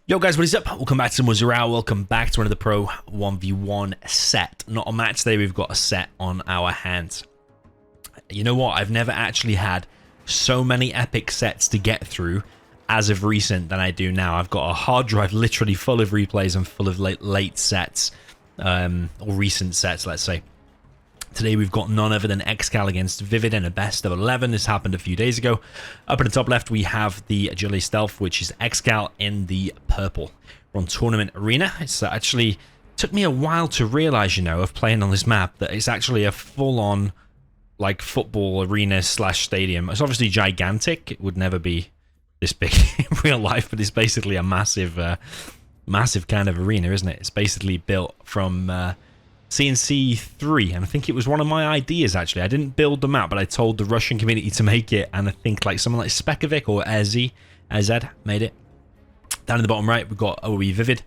Yo guys, what is up? Welcome back to some more Zero Hour. Welcome back to another Pro 1v1 set. Not a match today, we've got a set on our hands. You know what? I've never actually had so many epic sets to get through as of recent than I do now. I've got a hard drive literally full of replays and full of late sets, or recent sets, let's say. Today we've got none other than ExCaL against ViViD in a best of 11. This happened a few days ago. Up at the top left we have the Agility Stealth, which is ExCaL in the purple. We're on Tournament Arena. It's actually took me a while to realize, you know, of playing on this map, that it's actually a full-on like football arena slash stadium. It's obviously gigantic. It would never be this big in real life, but it's basically a massive kind of arena, isn't it? It's basically built from C&C 3, and I think it was one of my ideas actually. I didn't build the map, but I told the Russian community to make it, and I think like someone like Spekovic or AZ made it. Down in the bottom right, we've got ViViD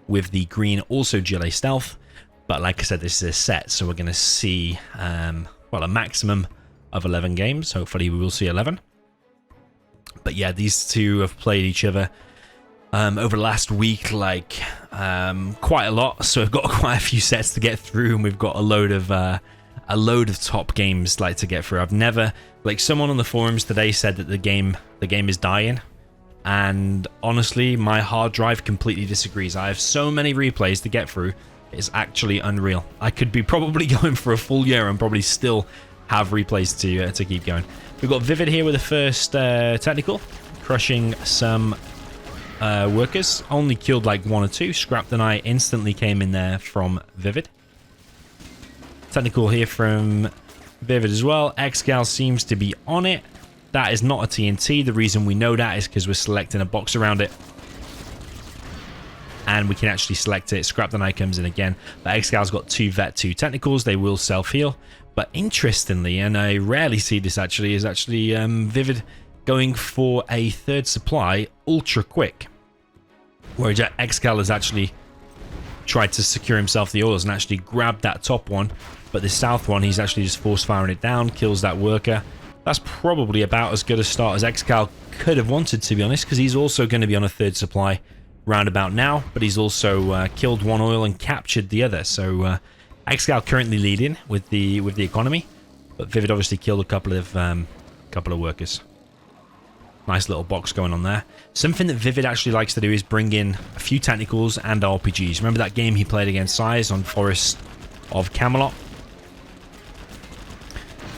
with the green, also GLA Stealth, but like I said, this is a set, so we're going to see, well, a maximum of 11 games. Hopefully we will see 11. But yeah, these two have played each other over the last week, like quite a lot, so we've got quite a few sets to get through, and we've got a load of top games like to get through. I've never, like, someone on the forums today said that the game is dying, and honestly my hard drive completely disagrees. I have so many replays to get through, it's actually unreal. I could be probably going for a full year and probably still have replays to keep going. We've got ViViD here with the first technical, crushing some workers. Only killed like one or two. Scrap the Knight instantly came in there from ViViD. Technical here from ViViD as well. ExCaL seems to be on it. That is not a TNT. The reason we know that is because we're selecting a box around it, and we can actually select it. Scrap the Knight comes in again, but ExCaL's got 2 vet, 2 technicals. They will self-heal, but interestingly, and I rarely see this actually, is actually ViViD going for a third supply ultra quick, whereas ExCaL has actually tried to secure himself the oils and actually grabbed that top one, but the south one he's actually just force firing it down, kills that worker. That's probably about as good a start as ExCaL could have wanted, to be honest, because he's also going to be on a third supply roundabout now, but he's also killed one oil and captured the other. So ExCaL currently leading with the economy, but ViViD obviously killed a couple of workers. Nice little box going on there. Something that ViViD actually likes to do is bring in a few technicals and RPGs. Remember that game he played against Size on Forest of Camelot,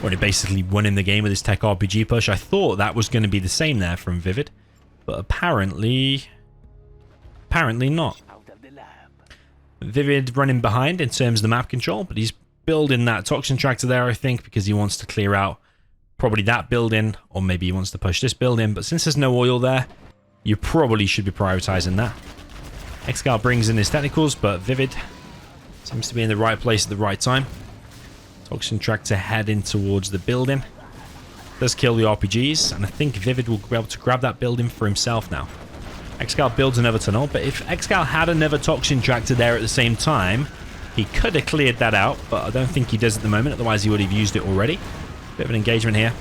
where he basically won in the game with his tech RPG push? I thought that was going to be the same there from ViViD, but apparently not. ViViD running behind in terms of the map control, but he's building that toxin tractor there, I think, because he wants to clear out probably that building, or maybe he wants to push this building, but since there's no oil there, you probably should be prioritizing that. ExCaL brings in his technicals, but ViViD seems to be in the right place at the right time. Toxin tractor heading towards the building. Does kill the RPGs, and I think ViViD will be able to grab that building for himself now. ExCaL builds another tunnel, but if ExCaL had another toxin tractor there at the same time, he could have cleared that out, but I don't think he does at the moment, otherwise he would have used it already. Bit of an engagement here.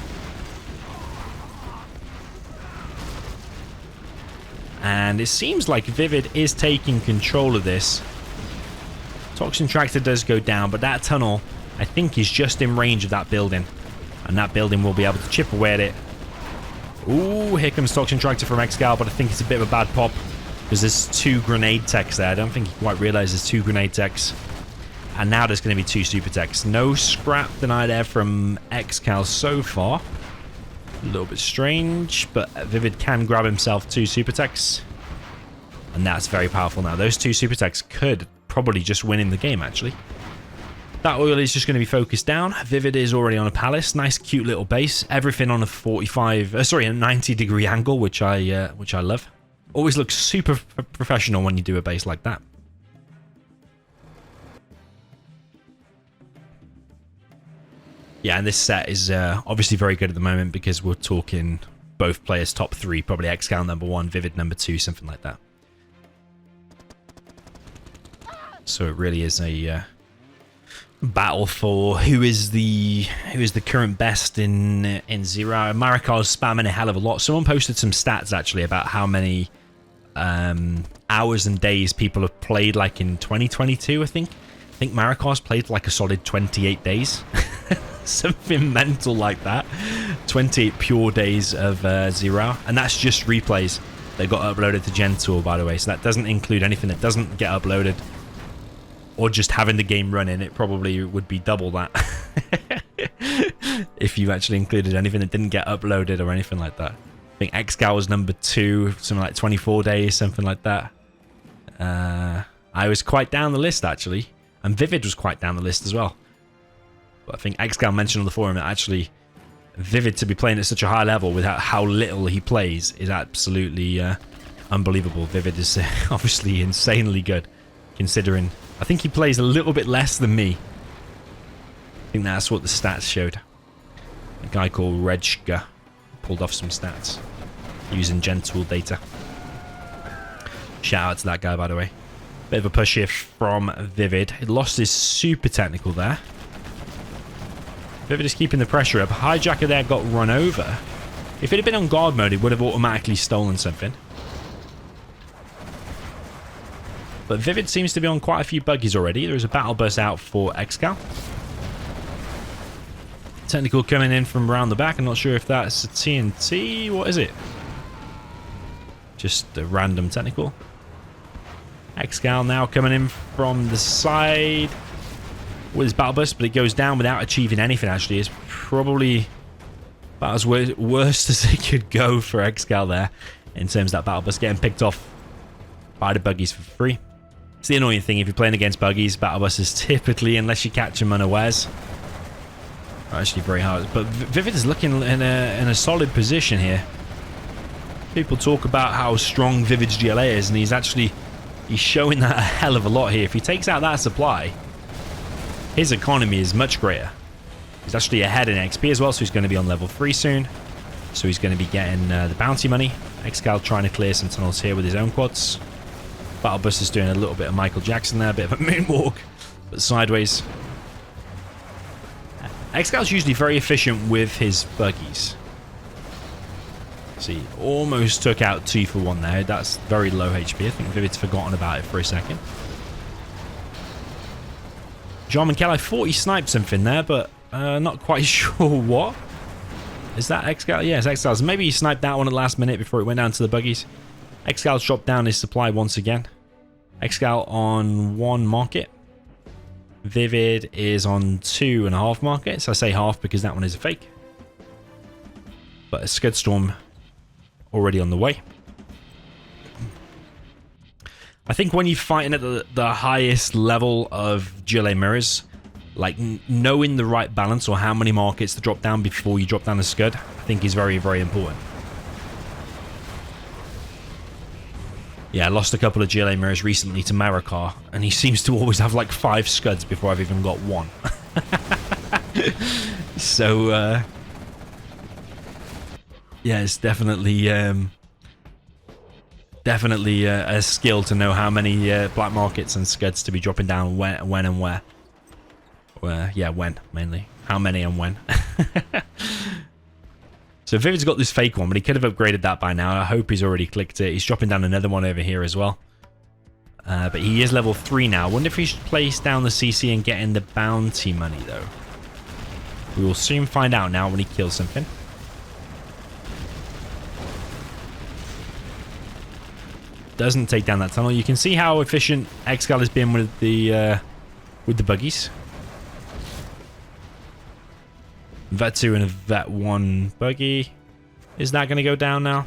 And it seems like ViViD is taking control of this. Toxin tractor does go down, but that tunnel, I think, is just in range of that building. And that building will be able to chip away at it. Ooh, here comes Toxin tractor from ExCaL, but I think it's a bit of a bad pop, because there's 2 grenade techs there. I don't think he quite realizes there's 2 grenade techs. And now there's going to be 2 super techs. No scrap denied there from ExCaL so far. A little bit strange, but ViViD can grab himself 2 super techs. And that's very powerful now. Those 2 super techs could probably just win in the game, actually. That oil is just going to be focused down. ViViD is already on a palace. Nice, cute little base. Everything on a 90-degree angle, which I love. Always looks super professional when you do a base like that. Yeah, and this set is obviously very good at the moment, because we're talking both players top 3, probably ExCaL number 1, ViViD number 2, something like that. So it really is a battle for who is the current best in Zero Hour. Marikar's spamming a hell of a lot. Someone posted some stats actually about how many hours and days people have played, like in 2022, I think. I think Marikar's played like a solid 28 days. Something mental like that. 28 pure days of Zero Hour. And that's just replays that got uploaded to Gen Tour, by the way. So that doesn't include anything that doesn't get uploaded. Or just having the game running. It probably would be double that. If you actually included anything that didn't get uploaded or anything like that. I think ExCaL was number 2, something like 24 days, something like that. I was quite down the list, actually. And ViViD was quite down the list as well. But I think ExCaL mentioned on the forum that actually ViViD to be playing at such a high level without how little he plays is absolutely unbelievable. ViViD is obviously insanely good, considering I think he plays a little bit less than me. I think that's what the stats showed. A guy called Regka pulled off some stats using Gen Tool data. Shout out to that guy, by the way. Bit of a push here from ViViD. He lost his super technical there. ViViD is keeping the pressure up. Hijacker there got run over. If it had been on guard mode, it would have automatically stolen something. But ViViD seems to be on quite a few buggies already. There's a battle bus out for ExCaL. Technical coming in from around the back. I'm not sure if that's a TNT. What is it? Just a random technical. ExCaL now coming in from the side with his battle bus, but it goes down without achieving anything, actually. It's probably about as worst as it could go for ExCaL there in terms of that battle bus getting picked off by the buggies for free. It's the annoying thing if you're playing against buggies. Battle buses typically, unless you catch them unawares, are actually very hard. But ViViD is looking in a solid position here. People talk about how strong ViViD's GLA is, and he's showing that a hell of a lot here. If he takes out that supply, his economy is much greater. He's actually ahead in XP as well, so he's going to be on level 3 soon. So he's going to be getting the bounty money. ExCaL trying to clear some tunnels here with his own quads. Battle bus is doing a little bit of Michael Jackson there, a bit of a moonwalk, but sideways. ExCal's usually very efficient with his buggies. See, almost took out 2 for 1 there. That's very low HP. I think ViViD's forgotten about it for a second. DoMiNaToR, I thought he sniped something there, but not quite sure what. Is that ExCaL? Yeah, it's ExCal's. Maybe he sniped that one at the last minute before it went down to the buggies. ExCal's dropped down his supply once again. ExCaL on 1 market. ViViD is on 2.5 markets. I say half because that one is a fake. But a Scud Storm already on the way. I think when you're fighting at the highest level of GLA mirrors, like knowing the right balance or how many markets to drop down before you drop down a Scud, I think is very, very important. Yeah, I lost a couple of GLA mirrors recently to Marikar, and he seems to always have like 5 Scuds before I've even got 1. So, yeah, it's definitely a skill to know how many black markets and Scuds to be dropping down when and where. Yeah, when, mainly. How many and when. So ViViD's got this fake one, but he could have upgraded that by now. I hope he's already clicked it. He's dropping down another one over here as well. But he is level 3 now. I wonder if he should place down the CC and get in the bounty money, though. We will soon find out now when he kills something. Doesn't take down that tunnel. You can see how efficient ExCaL has been with the buggies. Vet 2 and a Vet 1 buggy. Is that going to go down now?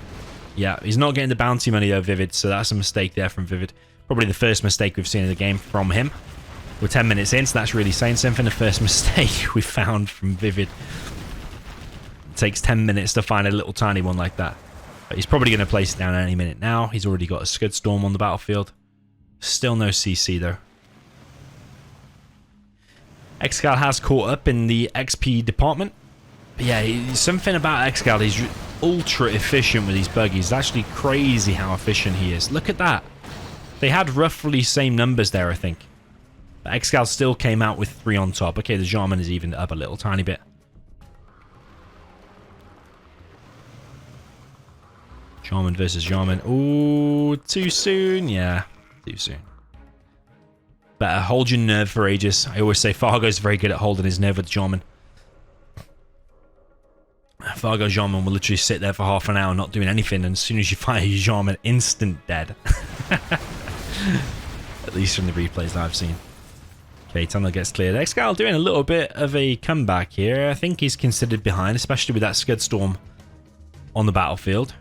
Yeah, he's not getting the bounty money though, ViViD, so that's a mistake there from ViViD. Probably the first mistake we've seen in the game from him. We're 10 minutes in, so that's really saying something. The first mistake we found from ViViD. It takes 10 minutes to find a little tiny one like that. But he's probably going to place it down any minute now. He's already got a Scud Storm on the battlefield. Still no CC though. ExCaL has caught up in the XP department. But yeah, something about ExCaL, he's ultra efficient with these buggies. It's actually crazy how efficient he is. Look at that. They had roughly same numbers there, I think. But ExCaL still came out with 3 on top. Okay, the Jarman is evened up a little tiny bit. Jarman versus Jarman. Ooh, too soon. Yeah, too soon. Better hold your nerve for ages. I always say Fargo's very good at holding his nerve with Jarman. Fargo Jarman will literally sit there for half an hour not doing anything, and as soon as you fire your Jarman, instant dead. At least from the replays that I've seen. Okay, tunnel gets cleared. ExCaL doing a little bit of a comeback here. I think he's considered behind, especially with that Scud Storm on the battlefield.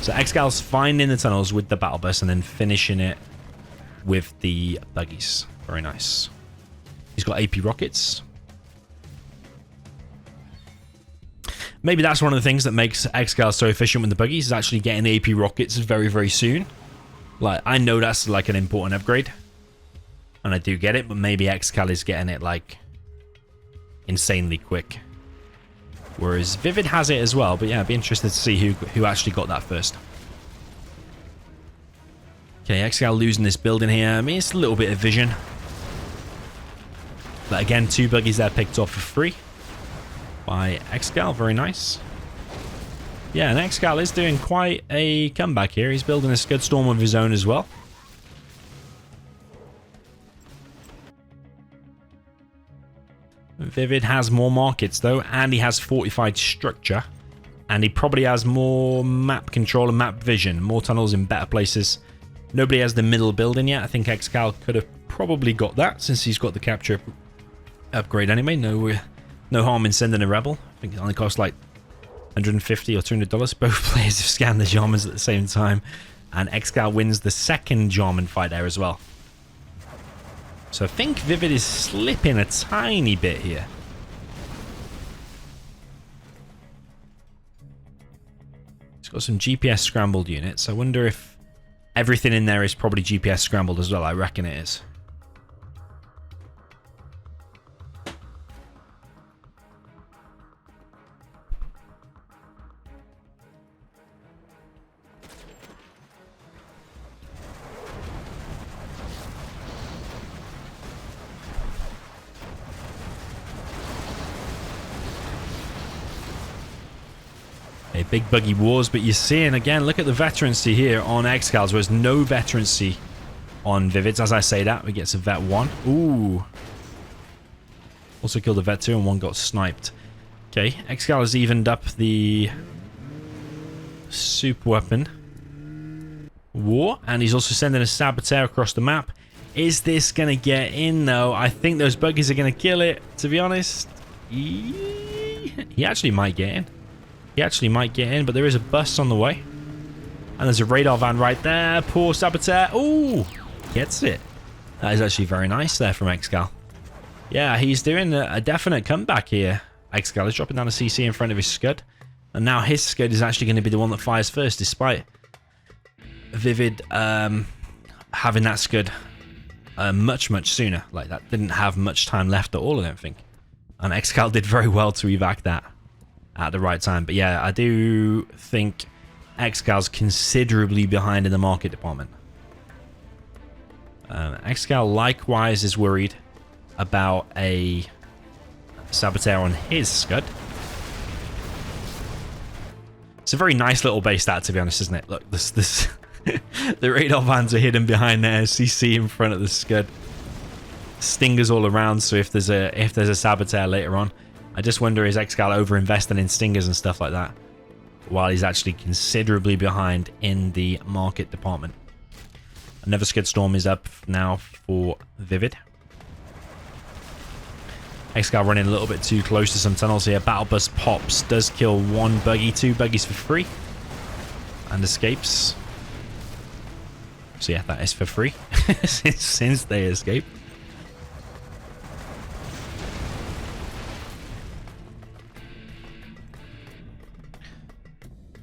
So ExCaL's finding the tunnels with the battle bus and then finishing it with the buggies. Very nice. He's got AP rockets. Maybe that's one of the things that makes ExCaL so efficient with the buggies, is actually getting the AP rockets very, very soon. Like, I know that's like an important upgrade, and I do get it, but maybe ExCaL is getting it like insanely quick. Whereas ViViD has it as well, but yeah, I'd be interested to see who actually got that first. Okay, ExCaL losing this building here. I mean, it's a little bit of vision. But again, 2 buggies there picked off for free by ExCaL. Very nice. Yeah, and ExCaL is doing quite a comeback here. He's building a Scud Storm of his own as well. ViViD has more markets though, and he has fortified structure, and he probably has more map control and map vision, more tunnels in better places. Nobody has the middle building yet. I think ExCaL could have probably got that since he's got the capture upgrade anyway. No harm in sending a rebel. I think it only costs like $150 or $200. Both players have scanned the Jarmans at the same time, and ExCaL wins the second Jarman fight there as well. So I think ViViD is slipping a tiny bit here. It's got some GPS scrambled units. I wonder if everything in there is probably GPS scrambled as well. I reckon it is. Big buggy wars, but you're seeing again, look at the veterancy here on ExCaL's, whereas no veterancy on ViViD's. As I say that, we get some Vet 1. Ooh. Also killed a Vet 2 and one got sniped. Okay, ExCaL has evened up the super weapon war, and he's also sending a Saboteur across the map. Is this going to get in though? I think those buggies are going to kill it, to be honest. He actually might get in. He actually might get in, but there is a bus on the way. And there's a radar van right there. Poor Saboteur. Ooh, gets it. That is actually very nice there from ExCaL. Yeah, he's doing a definite comeback here. ExCaL is dropping down a CC in front of his Scud. And now his Scud is actually going to be the one that fires first, despite ViViD having that Scud much, much sooner. Like, that didn't have much time left at all, I don't think. And ExCaL did very well to evac that at the right time. But yeah, I do think ExCaL's considerably behind in the market department. ExCaL likewise is worried about a Saboteur on his Scud. It's a very nice little base, that, to be honest, isn't it? Look, this the radar vans are hidden behind there, CC in front of the Scud, stingers all around. So if there's a Saboteur later on, I just wonder, is ExCaL over-investing in stingers and stuff like that, while he's actually considerably behind in the market department. Another Scud Storm is up now for ViViD. ExCaL running a little bit too close to some tunnels here. Battle Bus pops, does kill one buggy, 2 buggies for free, and escapes. So yeah, that is for free since they escape.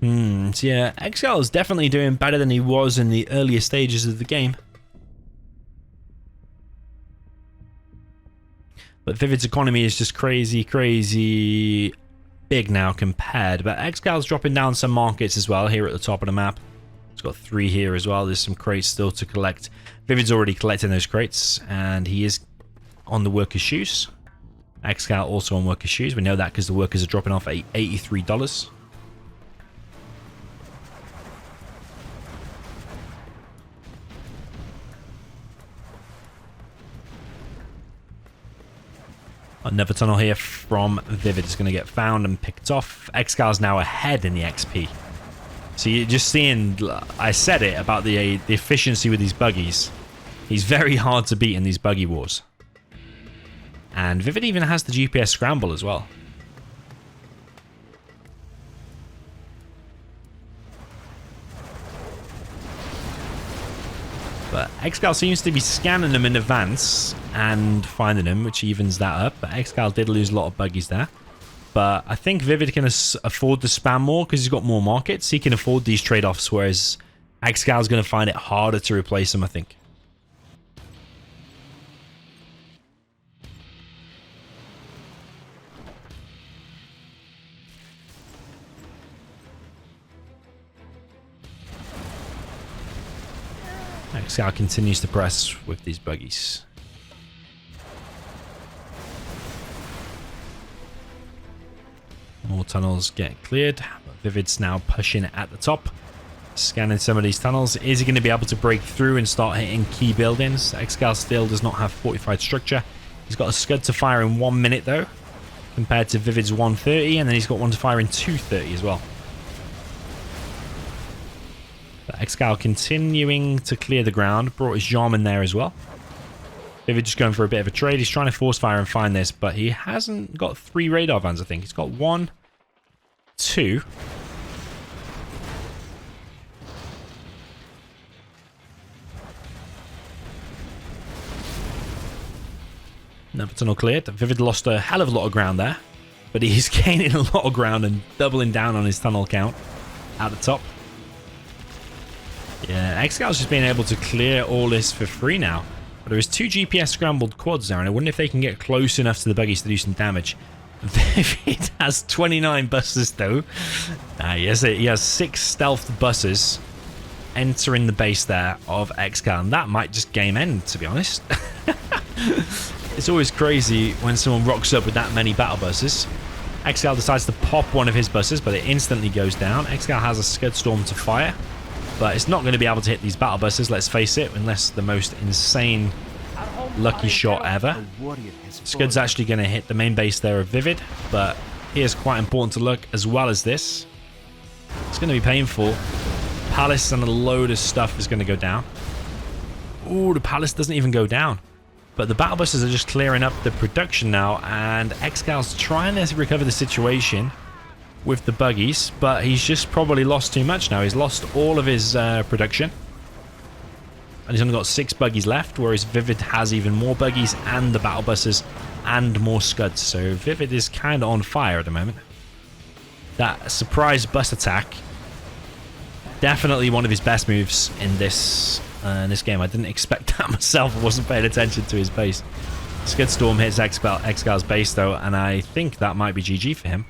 So yeah, ExCaL is definitely doing better than he was in the earlier stages of the game. But ViViD's economy is just crazy, crazy big now compared. But ExCaL's dropping down some markets as well here at the top of the map. It's got 3 here as well. There's some crates still to collect. ViViD's already collecting those crates, and he is on the workers' shoes. ExCaL also on workers' shoes. We know that because the workers are dropping off at $83. Another tunnel here from ViViD is going to get found and picked off. ExCaL is now ahead in the XP. So you're just seeing, I said it about the efficiency with these buggies. He's very hard to beat in these buggy wars. And ViViD even has the GPS scramble as well. But ExCaL seems to be scanning them in advance and finding them, which evens that up. But ExCaL did lose a lot of buggies there. But I think ViViD can afford to spam more because he's got more markets. He can afford these trade-offs, whereas ExCaL is going to find it harder to replace them, I think. ExCaL continues to press with these buggies. More tunnels get cleared. ViViD's now pushing at the top, scanning some of these tunnels. Is he going to be able to break through and start hitting key buildings? ExCaL still does not have fortified structure. He's got a scud to fire in 1 minute though, compared to ViViD's 130, and then he's got one to fire in 230 as well. But ExCaL continuing to clear the ground. Brought his Jarm in there as well. ViViD just going for a bit of a trade. He's trying to force fire and find this, but he hasn't got 3 radar vans, I think. He's got 1, 2. Another tunnel cleared. ViViD lost a hell of a lot of ground there, but he's gaining a lot of ground and doubling down on his tunnel count at the top. Yeah, ExCal's just being able to clear all this for free now. But there is 2 GPS scrambled quads there, and I wonder if they can get close enough to the buggies to do some damage. ViViD has 29 buses though. He has 6 stealth buses entering the base there of ExCaL, and that might just game end, to be honest. It's always crazy when someone rocks up with that many battle buses. ExCaL decides to pop one of his buses, but it instantly goes down. ExCaL has a Scud Storm to fire, but it's not going to be able to hit these battle buses, let's face it, unless the most insane lucky shot ever. Scud's actually going to hit the main base there of ViViD, but here's quite important to look as well as this. It's going to be painful. Palace and a load of stuff is going to go down. Ooh, the Palace doesn't even go down. But the battle buses are just clearing up the production now, and ExCal's trying to recover the situation with the buggies, but he's just probably lost too much now. He's lost all of his production, and he's only got 6 buggies left, whereas ViViD has even more buggies and the battle buses and more scuds. So ViViD is kind of on fire at the moment. That surprise bus attack, definitely one of his best moves in this game. I didn't expect that myself. I wasn't paying attention to his base. Scud Storm hits ExCal's base though, and I think that might be GG for him.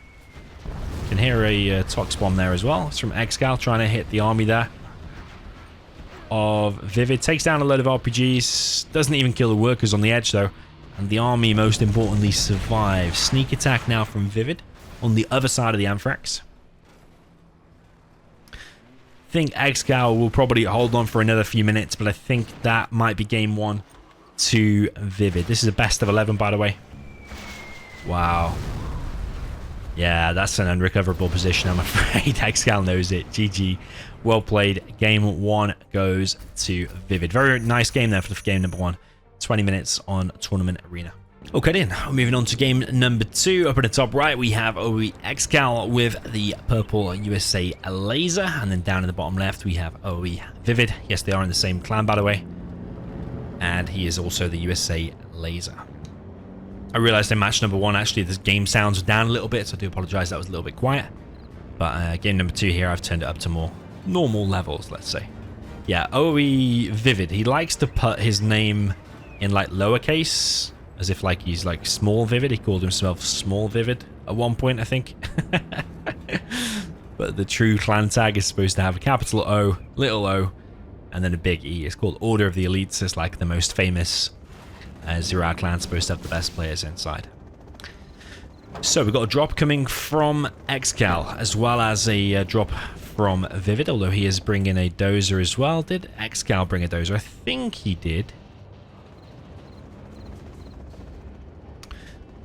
You can hear a Tox bomb there as well. It's from ExCaL trying to hit the army there of ViViD. Takes down a load of RPGs. Doesn't even kill the workers on the edge though. And the army, most importantly, survives. Sneak attack now from ViViD on the other side of the Anthrax. I think ExCaL will probably hold on for another few minutes, but I think that might be game 1 to ViViD. This is a best of 11, by the way. Wow. Yeah, that's an unrecoverable position, I'm afraid. ExCaL knows it. GG. Well played. Game 1 goes to ViViD. Very nice game there for the game number 1. 20 minutes on Tournament Arena. Okay then, moving on to game number 2. Up at the top right, we have ExCaL with the purple USA laser. And then down in the bottom left, we have ViViD. Yes, they are in the same clan, by the way. And he is also the USA laser. I realized in match number 1, actually, the game sounds down a little bit, so I do apologize. That was a little bit quiet. But game number 2 here, I've turned it up to more normal levels, let's say. Yeah, ViViD. He likes to put his name in like lowercase, as if like he's like small ViViD. He called himself small ViViD at one point, I think. But the true clan tag is supposed to have a capital O, little o, and then a big E. It's called Order of the Elites. It's like the most famous Zero Hour clan, supposed to have the best players inside. So we've got a drop coming from ExCaL, as well as a drop from ViViD, although he is bringing a dozer as well. Did ExCaL bring a dozer? I think he did.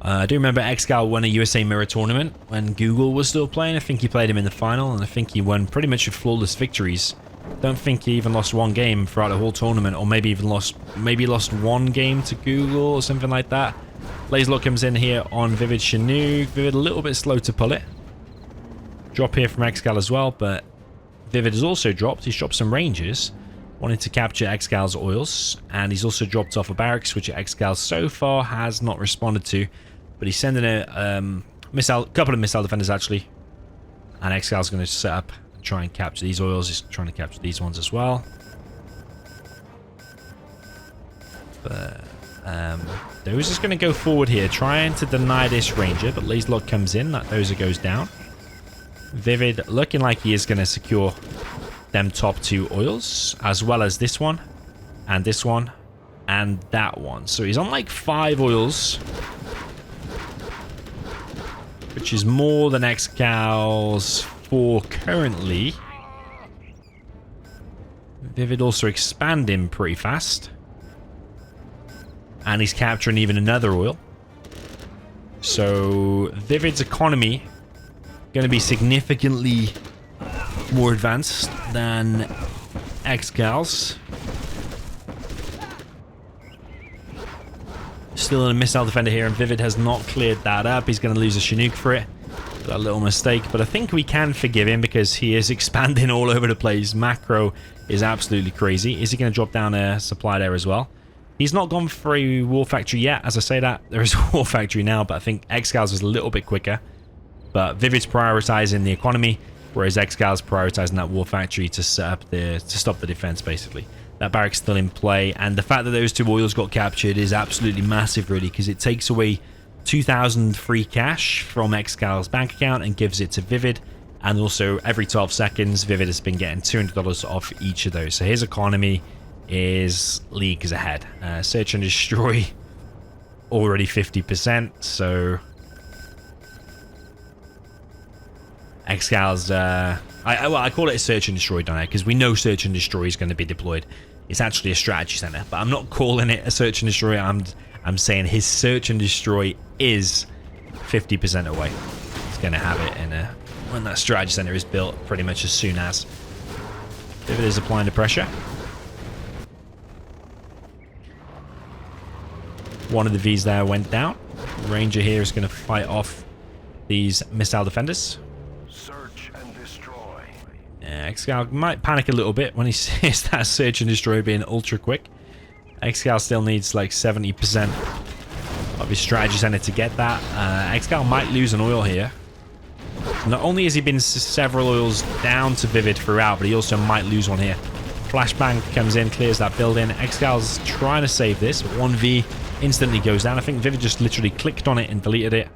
I do remember ExCaL won a USA Mirror tournament when Google was still playing. I think he played him in the final, and I think he won pretty much with flawless victories. Don't think he even lost one game throughout the whole tournament, or maybe lost one game to Google or something like that. LaserLord comes in here on ViViD Chinook. ViViD a little bit slow to pull it. Drop here from ExCaL as well, but ViViD has also dropped. He's dropped some Rangers, wanting to capture ExCaL's oils, and he's also dropped off a barracks, which ExCaL so far has not responded to. But he's sending a couple of missile defenders actually, and ExCaL's going to set up and try and capture these oils. He's trying to capture these ones as well. But Dozer is going to go forward here, trying to deny this Ranger, but LaserLord comes in. That Dozer goes down. ViViD looking like he is going to secure them top 2 oils, as well as this one, and this one, and that one. So he's on like 5 oils, which is more than ExCaL's 4 currently. ViViD also expanding pretty fast. And he's capturing even another oil. So ViViD's economy going to be significantly more advanced than ExCaL's. Still in a missile defender here, and ViViD has not cleared that up. He's going to lose a Chinook for it. That little mistake, but I think we can forgive him because he is expanding all over the place. Macro is absolutely crazy. Is he going to drop down a supply there as well? He's not gone for a War Factory yet. As I say that, there is a War Factory now, but I think ExCaL's is a little bit quicker. But ViViD's prioritizing the economy, whereas ExCaL's prioritizing that War Factory to set up to stop the defense, basically. That barrack's still in play, and the fact that those 2 oils got captured is absolutely massive, really, because it takes away 2,000 free cash from ExCaL's bank account and gives it to ViViD. And also, every 12 seconds, ViViD has been getting $200 off each of those. So his economy is leagues ahead. Search and destroy already 50%, so ExCaL's I call it a search and destroy, don't I? Because we know search and destroy is going to be deployed. It's actually a strategy center, but I'm not calling it a search and destroy. I'm saying his search and destroy is 50% away. He's going to have it in when that strategy center is built, pretty much as soon as. ViViD is applying the pressure. One of the Vs there went down. Ranger here is going to fight off these missile defenders. Search and destroy. Yeah, ExCaL might panic a little bit when he sees that search and destroy being ultra quick. ExCaL still needs like 70% of his strategy center to get that. ExCaL might lose an oil here. Not only has he been several oils down to ViViD throughout, but he also might lose one here. Flashbang comes in, clears that building. ExCaL's trying to save this. 1V instantly goes down. I think ViViD just literally clicked on it and deleted it.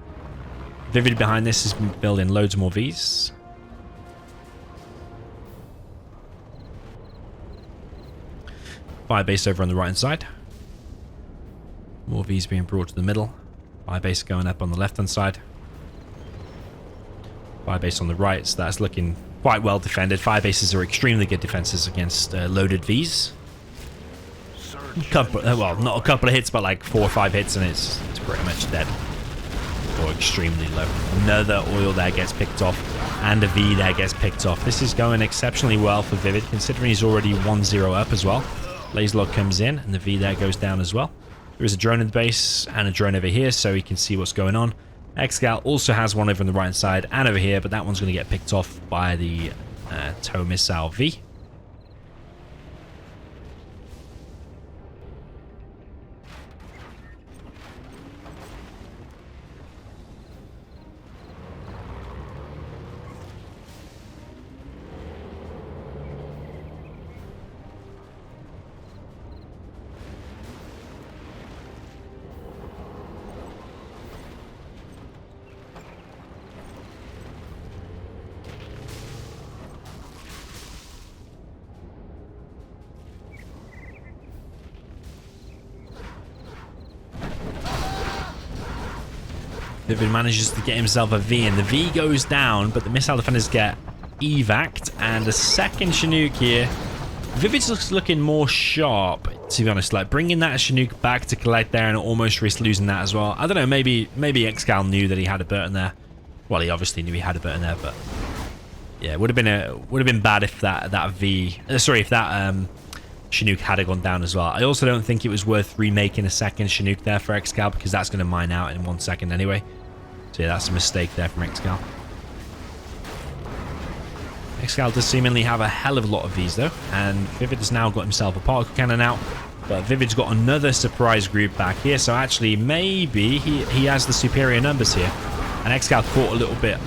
ViViD behind this has been building loads more Vs. Fire base over on the right hand side. More Vs being brought to the middle. Fire base going up on the left hand side. Fire base on the right, so that's looking quite well defended. Fire bases are extremely good defenses against loaded Vs. Well, not a couple of hits, but like 4 or 5 hits, and it's pretty much dead. Or extremely low. Another oil there gets picked off, and a V there gets picked off. This is going exceptionally well for ViViD, considering he's already 1-0 up as well. LaserLord comes in, and the V there goes down as well. There is a drone in the base, and a drone over here, so he can see what's going on. ExCaL also has one over on the right side, and over here, but that one's going to get picked off by the tow missile V. ViViD manages to get himself a V, and the V goes down, but the missile defenders get evac'd, and a second Chinook here ViViD's looking more sharp, to be honest. Like, bringing that Chinook back to collect there and almost risk losing that as well. I don't know, maybe ExCaL knew that he had a Burton there. Well, he obviously knew he had a Burton there, but yeah, it would have been bad if that Chinook had gone down as well. I also don't think it was worth remaking a second Chinook there for ExCaL, because that's going to mine out in 1 second anyway. So yeah, that's a mistake there from ExCaL. ExCaL does seemingly have a hell of a lot of these though, and ViViD has now got himself a particle cannon out, but ViViD's got another surprise group back here, so actually maybe he has the superior numbers here, and ExCaL caught a little bit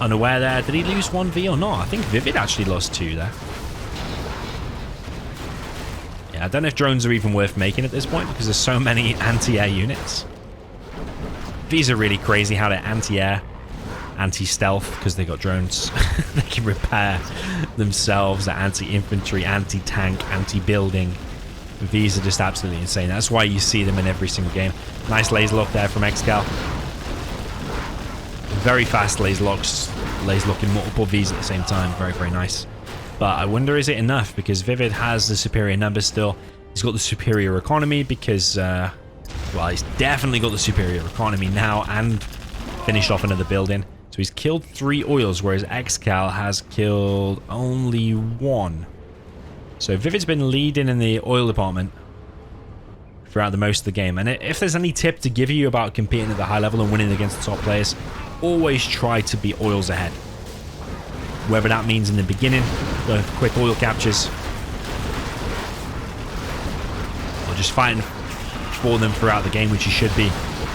unaware there. Did he lose 1v or not? I think ViViD actually lost 2 there. Yeah, I don't know if drones are even worth making at this point because there's so many anti-air units. These are really crazy how they're anti-air, anti-stealth, because they got drones. They can repair themselves. They're anti-infantry, anti-tank, anti-building. These are just absolutely insane. That's why you see them in every single game. Nice laser lock there from ExCaL. Very fast laser locks. Laser locking multiple Vs at the same time. Very, very nice. But I wonder, is it enough? Because ViViD has the superior numbers still. He's got the superior economy because, well, he's definitely got the superior economy now and finished off another building. So he's killed 3 oils, whereas ExCaL has killed only 1. So ViViD's been leading in the oil department throughout the most of the game. And if there's any tip to give you about competing at the high level and winning against the top players, always try to be oils ahead. Whether that means in the beginning, the quick oil captures, or just fighting for them throughout the game, which you should be.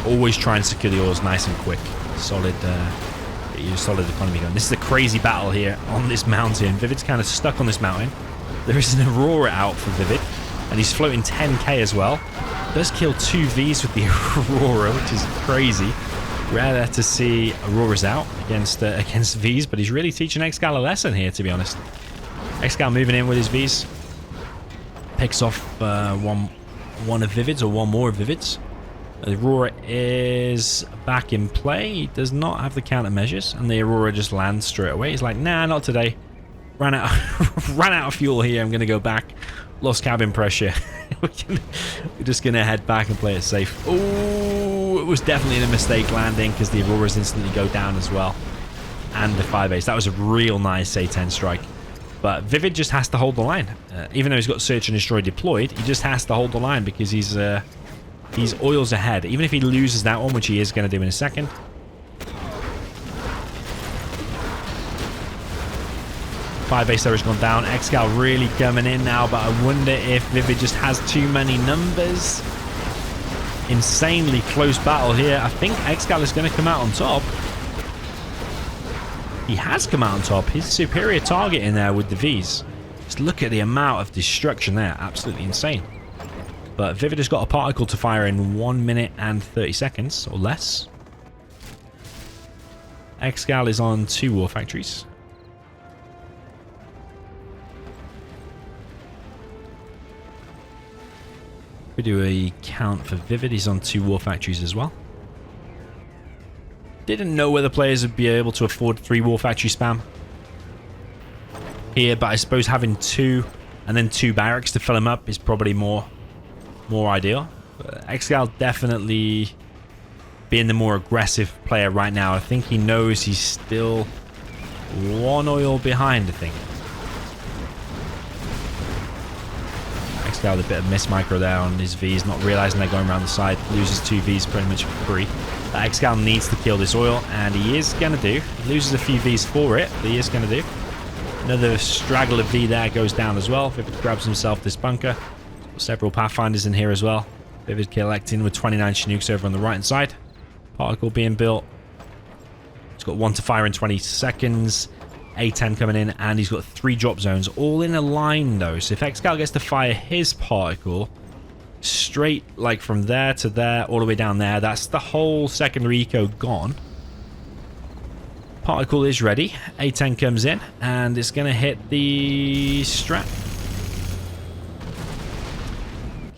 Always try and secure the oils nice and quick. Solid economy going. This is a crazy battle here on this mountain. ViViD's kind of stuck on this mountain. There is an Aurora out for ViViD, and he's floating 10k as well. Does kill 2 Vs with the Aurora, which is crazy. Rare to see Auroras out against Vs, but he's really teaching ExCaL a lesson here, to be honest. ExCaL moving in with his Vs. Picks off one of ViViD's, or one more of ViViD's. The Aurora is back in play. He does not have the countermeasures, and the Aurora just lands straight away. He's like, nah, not today. Ran out of fuel here. I'm going to go back. Lost cabin pressure. We're just going to head back and play it safe. Oh, it was definitely a mistake landing because the Auroras instantly go down as well. And the 5 That was a real nice A10 strike. But ViViD just has to hold the line. Even though he's got Search and Destroy deployed, he just has to hold the line because he's oils ahead. Even if he loses that one, which he is going to do in a second. Five base there has gone down. ExCaL really coming in now, but I wonder if ViViD just has too many numbers. Insanely close battle here. I think ExCaL is going to come out on top. He has come out on top. His superior target in there with the Vs. Just look at the amount of destruction there. Absolutely insane. But ViViD has got a particle to fire in 1 minute and 30 seconds or less. ExCaL is on 2 war factories. We do a count for ViViD. He's on 2 war factories as well. Didn't know whether players would be able to afford 3 war factory spam here, but I suppose having 2 and then 2 barracks to fill them up is probably more ideal. ExCaL definitely being the more aggressive player right now. I think he knows he's still 1 oil behind, I think. ExCaL with a bit of miss micro there on his Vs, not realizing they're going around the side. Loses 2 Vs pretty much for free. ExCaL needs to kill this oil, and he is going to do. He loses a few Vs for it, but he is going to do. Another straggler V there goes down as well. ViViD grabs himself this bunker. Several Pathfinders in here as well. ViViD collecting with 29 Chinooks over on the right hand side. Particle being built. He's got 1 to fire in 20 seconds. A10 coming in, and he's got 3 drop zones all in a line though. So if ExCaL gets to fire his particle straight like from there to there all the way down there, that's the whole secondary eco gone. Particle is ready. A10 comes in, and it's going to hit the strat.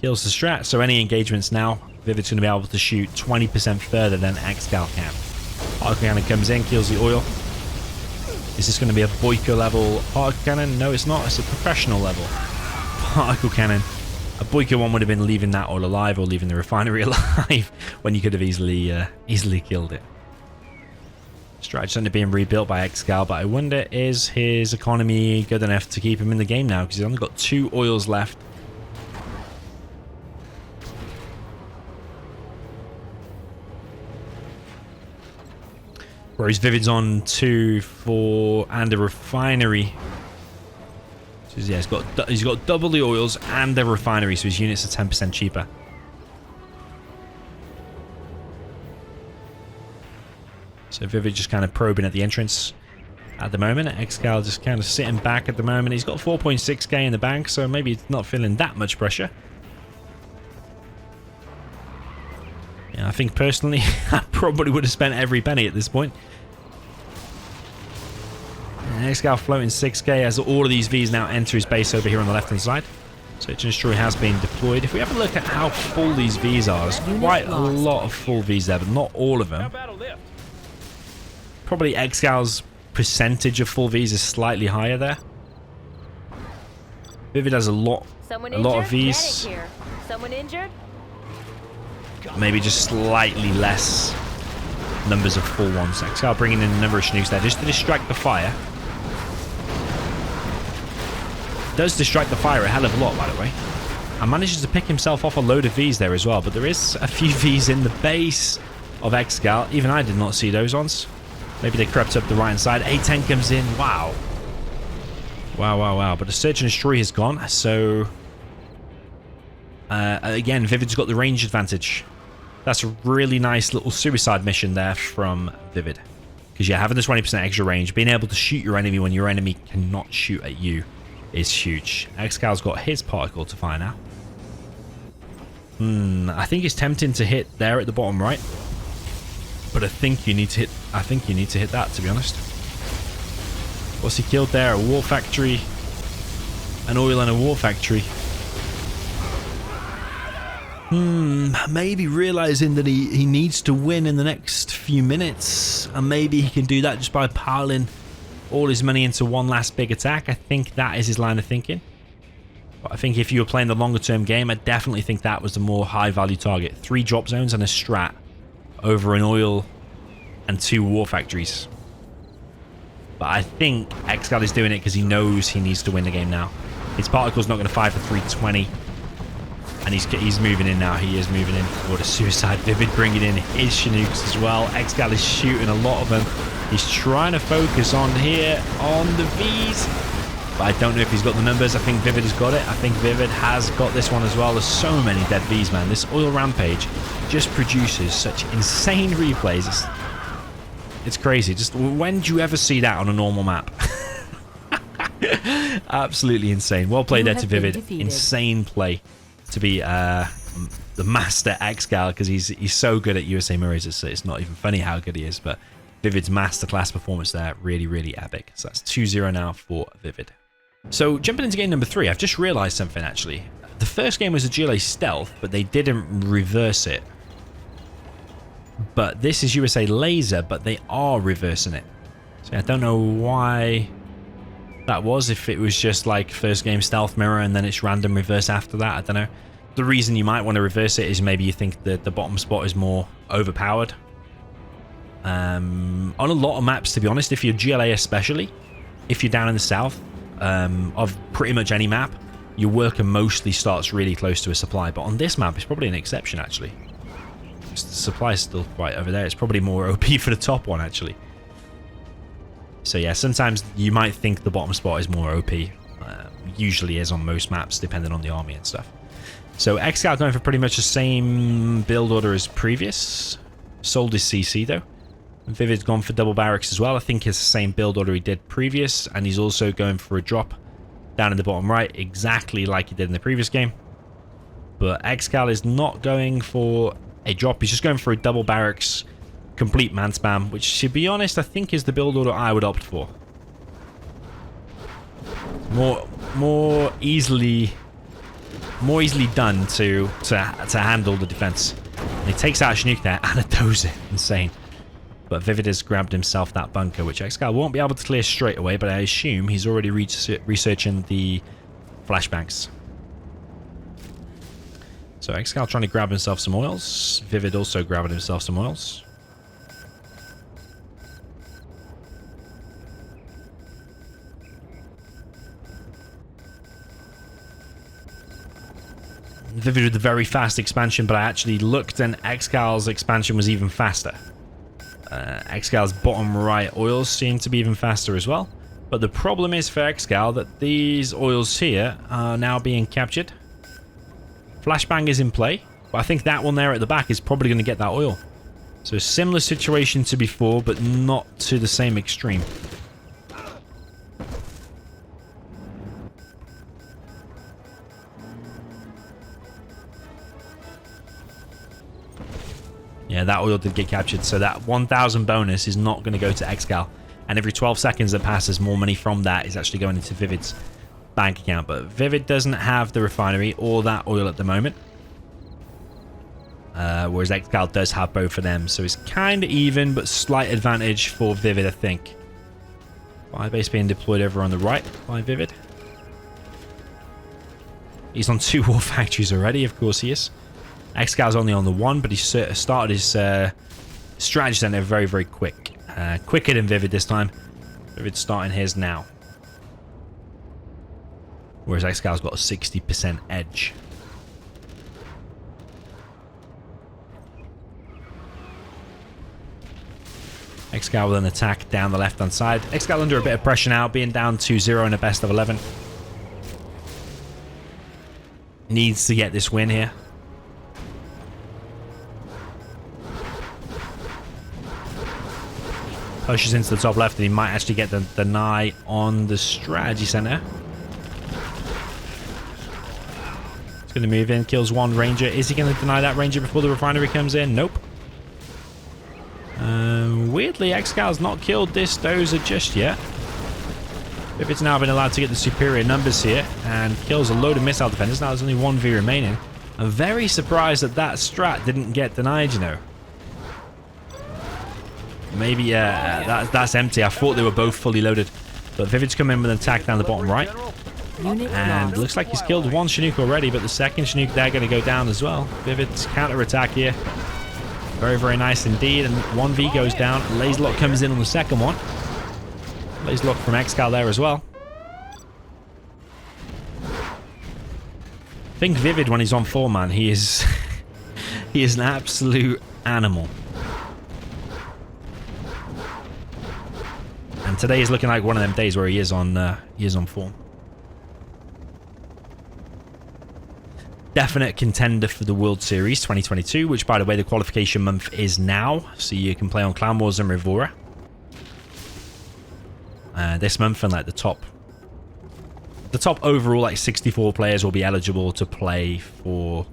Kills the strat, so any engagements now, ViVid's going to be able to shoot 20% further than ExCaL can. Particle cannon comes in, kills the oil. Is this going to be a Boyka level particle cannon? No, it's not. It's a professional level particle cannon. A Boyka one would have been leaving that all alive or leaving the refinery alive when you could have easily killed it. Strategy under being rebuilt by ExCaL, but I wonder, is his economy good enough to keep him in the game now? Because he's only got 2 oils left. Whereas ViViD's on 2, 4, and a refinery. So yeah, he's got double the oils and the refinery, so his units are 10% cheaper. So ViViD just kind of probing at the entrance at the moment. ExCaL just kind of sitting back at the moment. He's got 4.6k in the bank, so maybe he's not feeling that much pressure. Yeah, I think personally, I probably would have spent every penny at this point. ExCaL floating 6k as all of these Vs now enter his base over here on the left-hand side. Search and Destroy has been deployed. If we have a look at how full these Vs are, there's quite a lot of full Vs there, but not all of them. Probably ExCaL's percentage of full Vs is slightly higher there. ViViD has a lot of Vs. Someone injured? Maybe just slightly less numbers of full ones. ExCaL bringing in a number of Chinooks there just to distract the fire. Does distract the fire a hell of a lot, by the way. And manages to pick himself off a load of Vs there as well. But there is a few Vs in the base of ExCaL. Even I did not see those ones. Maybe they crept up the right hand side. A10 comes in. Wow. Wow. But the Search and Destroy has gone. So again, ViViD's got the range advantage. That's a really nice little suicide mission there from ViViD. Because yeah, having this 20% extra range, being able to shoot your enemy when your enemy cannot shoot at you is huge. ExCaL's got his particle to fire now. I think it's tempting to hit there at the bottom right. But I think you need to hit that, to be honest. What's he killed there? A war factory. An oil and a war factory. Maybe realizing that he needs to win in the next few minutes, and maybe he can do that just by piling all his money into one last big attack. I think that is his line of thinking. But I think if you were playing the longer term game, I definitely think that was the more high value target. 3 drop zones and a strat over an oil and 2 war factories. But I think ExCaL is doing it because he knows he needs to win the game now. His particle's not going to fire for 320. And he's moving in now. He is moving in for the suicide. ViViD bringing in his Chinooks as well. ExCaL is shooting a lot of them. He's trying to focus on here on the Vs. But I don't know if he's got the numbers. I think ViViD has got it. I think ViViD has got this one as well. There's so many dead Vs, man. This oil rampage just produces such insane replays. It's crazy. Just when do you ever see that on a normal map? Absolutely insane. Well played there to ViViD. Insane play to be the master ExCaL, because he's so good at USA mirrors. It's not even funny how good he is. But ViViD's masterclass performance there, really epic. So that's 2-0 now for ViViD. So jumping into game number 3, I've just realized something actually. The first game was a GLA stealth, but they didn't reverse it. But this is USA laser, but they are reversing it. So I don't know why that was, if it was just like first game stealth mirror and then it's random reverse after that. I don't know. The reason you might want to reverse it is maybe you think that the bottom spot is more overpowered. On a lot of maps, to be honest, if you're GLA especially, if you're down in the south of pretty much any map, your worker mostly starts really close to a supply. But on this map, it's probably an exception actually. The supply is still quite over there. It's probably more OP for the top one actually. So yeah, sometimes you might think the bottom spot is more OP. Usually is on most maps, depending on the army and stuff. So ExCaL going for pretty much the same build order as previous. Sold his CC though. ViViD's gone for double barracks as well. I think it's the same build order he did previous, and he's also going for a drop down in the bottom right, exactly like he did in the previous game. But ExCaL is not going for a drop. He's just going for a double barracks, complete man spam, which, to be honest, I think is the build order I would opt for. More easily done to handle the defense. And he takes out a Chinook there and a dozer. Insane. But ViViD has grabbed himself that bunker, which ExCaL won't be able to clear straight away, but I assume he's already researching the flashbangs. So ExCaL trying to grab himself some oils. ViViD also grabbing himself some oils. ViViD with the very fast expansion, but I actually looked and ExCaL's expansion was even faster. ExCaL's bottom right oils seem to be even faster as well. But the problem is for ExCaL that these oils here are now being captured. Flashbang is in play, but I think that one there at the back is probably going to get that oil. So a similar situation to before, but not to the same extreme. Yeah, that oil did get captured, so that 1,000 bonus is not going to go to ExCaL. And every 12 seconds that passes, more money from that is actually going into ViViD's bank account. But ViViD doesn't have the refinery or that oil at the moment. Whereas ExCaL does have both of them. So it's kind of even, but slight advantage for ViViD, I think. Firebase being deployed over on the right by ViViD. He's on 2 war factories already, of course he is. ExCal's only on the 1, but he started his strategy center very, very quick. Quicker than ViViD this time. ViViD's starting his now. Whereas ExCal's got a 60% edge. ExCaL with an attack down the left-hand side. ExCaL under a bit of pressure now, being down 2-0 in a best of 11. Needs to get this win here. Pushes into the top left, and he might actually get the deny on the strategy center. He's going to move in, kills one ranger. Is he going to deny that ranger before the refinery comes in? Nope. Weirdly, ExCal's not killed this dozer just yet. If it's now been allowed to get the superior numbers here and kills a load of missile defenders. Now there's only 1V remaining. I'm very surprised that that strat didn't get denied, you know. Maybe that's empty. I thought they were both fully loaded. But ViViD's come in with an attack down the bottom right. And looks like he's killed one Chinook already, but the second Chinook they're going to go down as well. ViViD's counter-attack here. Very, very nice indeed. And 1V goes down. Laser lock comes in on the second one. Laser lock from ExCaL there as well. I think ViViD, when he's on 4-man, he is he is an absolute animal. And today is looking like one of them days where he is on form. Definite contender for the World Series 2022, which, by the way, the qualification month is now, so you can play on Clan Wars and Rivora this month, and like the top overall like 64 players will be eligible to play for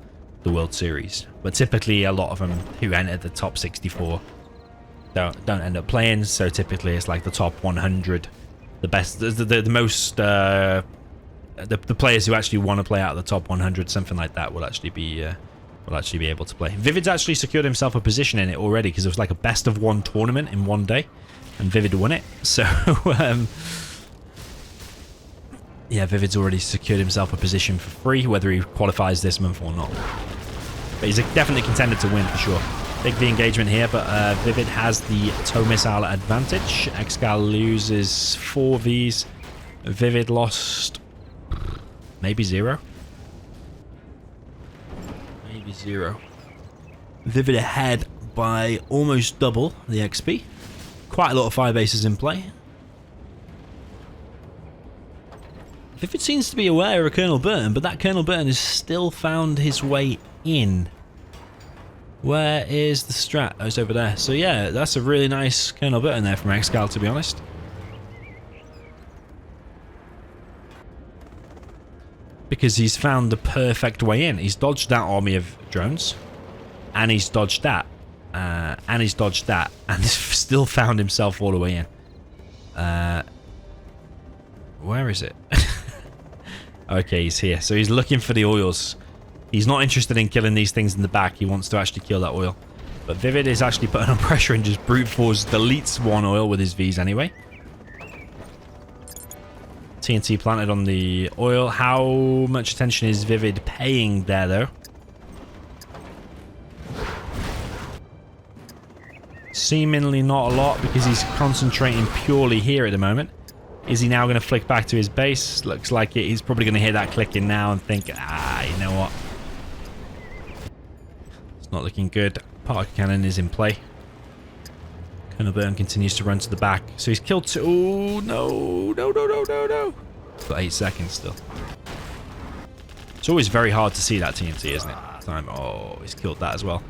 the World Series. But typically, a lot of them who enter the top 64 don't end up playing. So typically, it's like the top 100, the best, the most. The players who actually want to play out of the top 100, something like that, will actually be able to play. ViViD's actually secured himself a position in it already, because it was like a best of 1 tournament in one day, and ViViD won it. So yeah, ViViD's already secured himself a position for free, whether he qualifies this month or not. But he's definitely contended to win for sure. Big V engagement here, but ViViD has the tow missile advantage. ExCaL loses 4 Vs. ViViD lost maybe 0. Maybe 0. ViViD ahead by almost double the XP. Quite a lot of fire bases in play. ViViD seems to be aware of Colonel Burton, but that Colonel Burton has still found his way in. Where is the strat? Oh, it's over there. So yeah, that's a really nice Colonel Burton there from ExCaL, to be honest. Because he's found the perfect way in. He's dodged that army of drones, and he's dodged that, and he's dodged that, and he's still found himself all the way in. Where is it? Okay, he's here. So he's looking for the oils. He's not interested in killing these things in the back. He wants to actually kill that oil. But ViViD is actually putting on pressure and just brute force deletes one oil with his Vs anyway. TNT planted on the oil. How much attention is ViViD paying there, though? Seemingly not a lot, because he's concentrating purely here at the moment. Is he now going to flick back to his base? Looks like it. He's probably going to hear that clicking now and think, you know what? It's not looking good. Particle cannon is in play. Colonel Burton continues to run to the back. So he's killed two. Oh, no. No. Got 8 seconds still. It's always very hard to see that TNT, isn't it? Oh, he's killed that as well.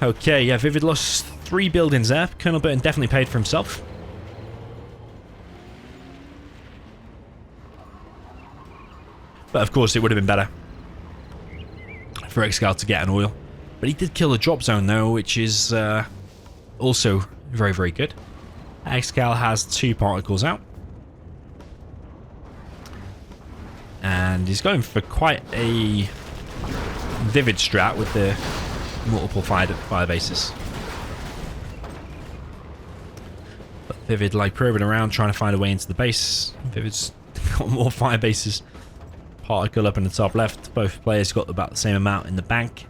Okay, yeah, ViViD lost 3 buildings there. Colonel Burton definitely paid for himself. But of course, it would have been better for ExCaL to get an oil. But he did kill a drop zone, though, which is also very, very good. ExCaL has 2 particles out. And he's going for quite a ViViD strat with the multiple fire bases. But ViViD, like, probing around, trying to find a way into the base. ViVid's got more fire bases. Particle up in the top left. Both players got about the same amount in the bank.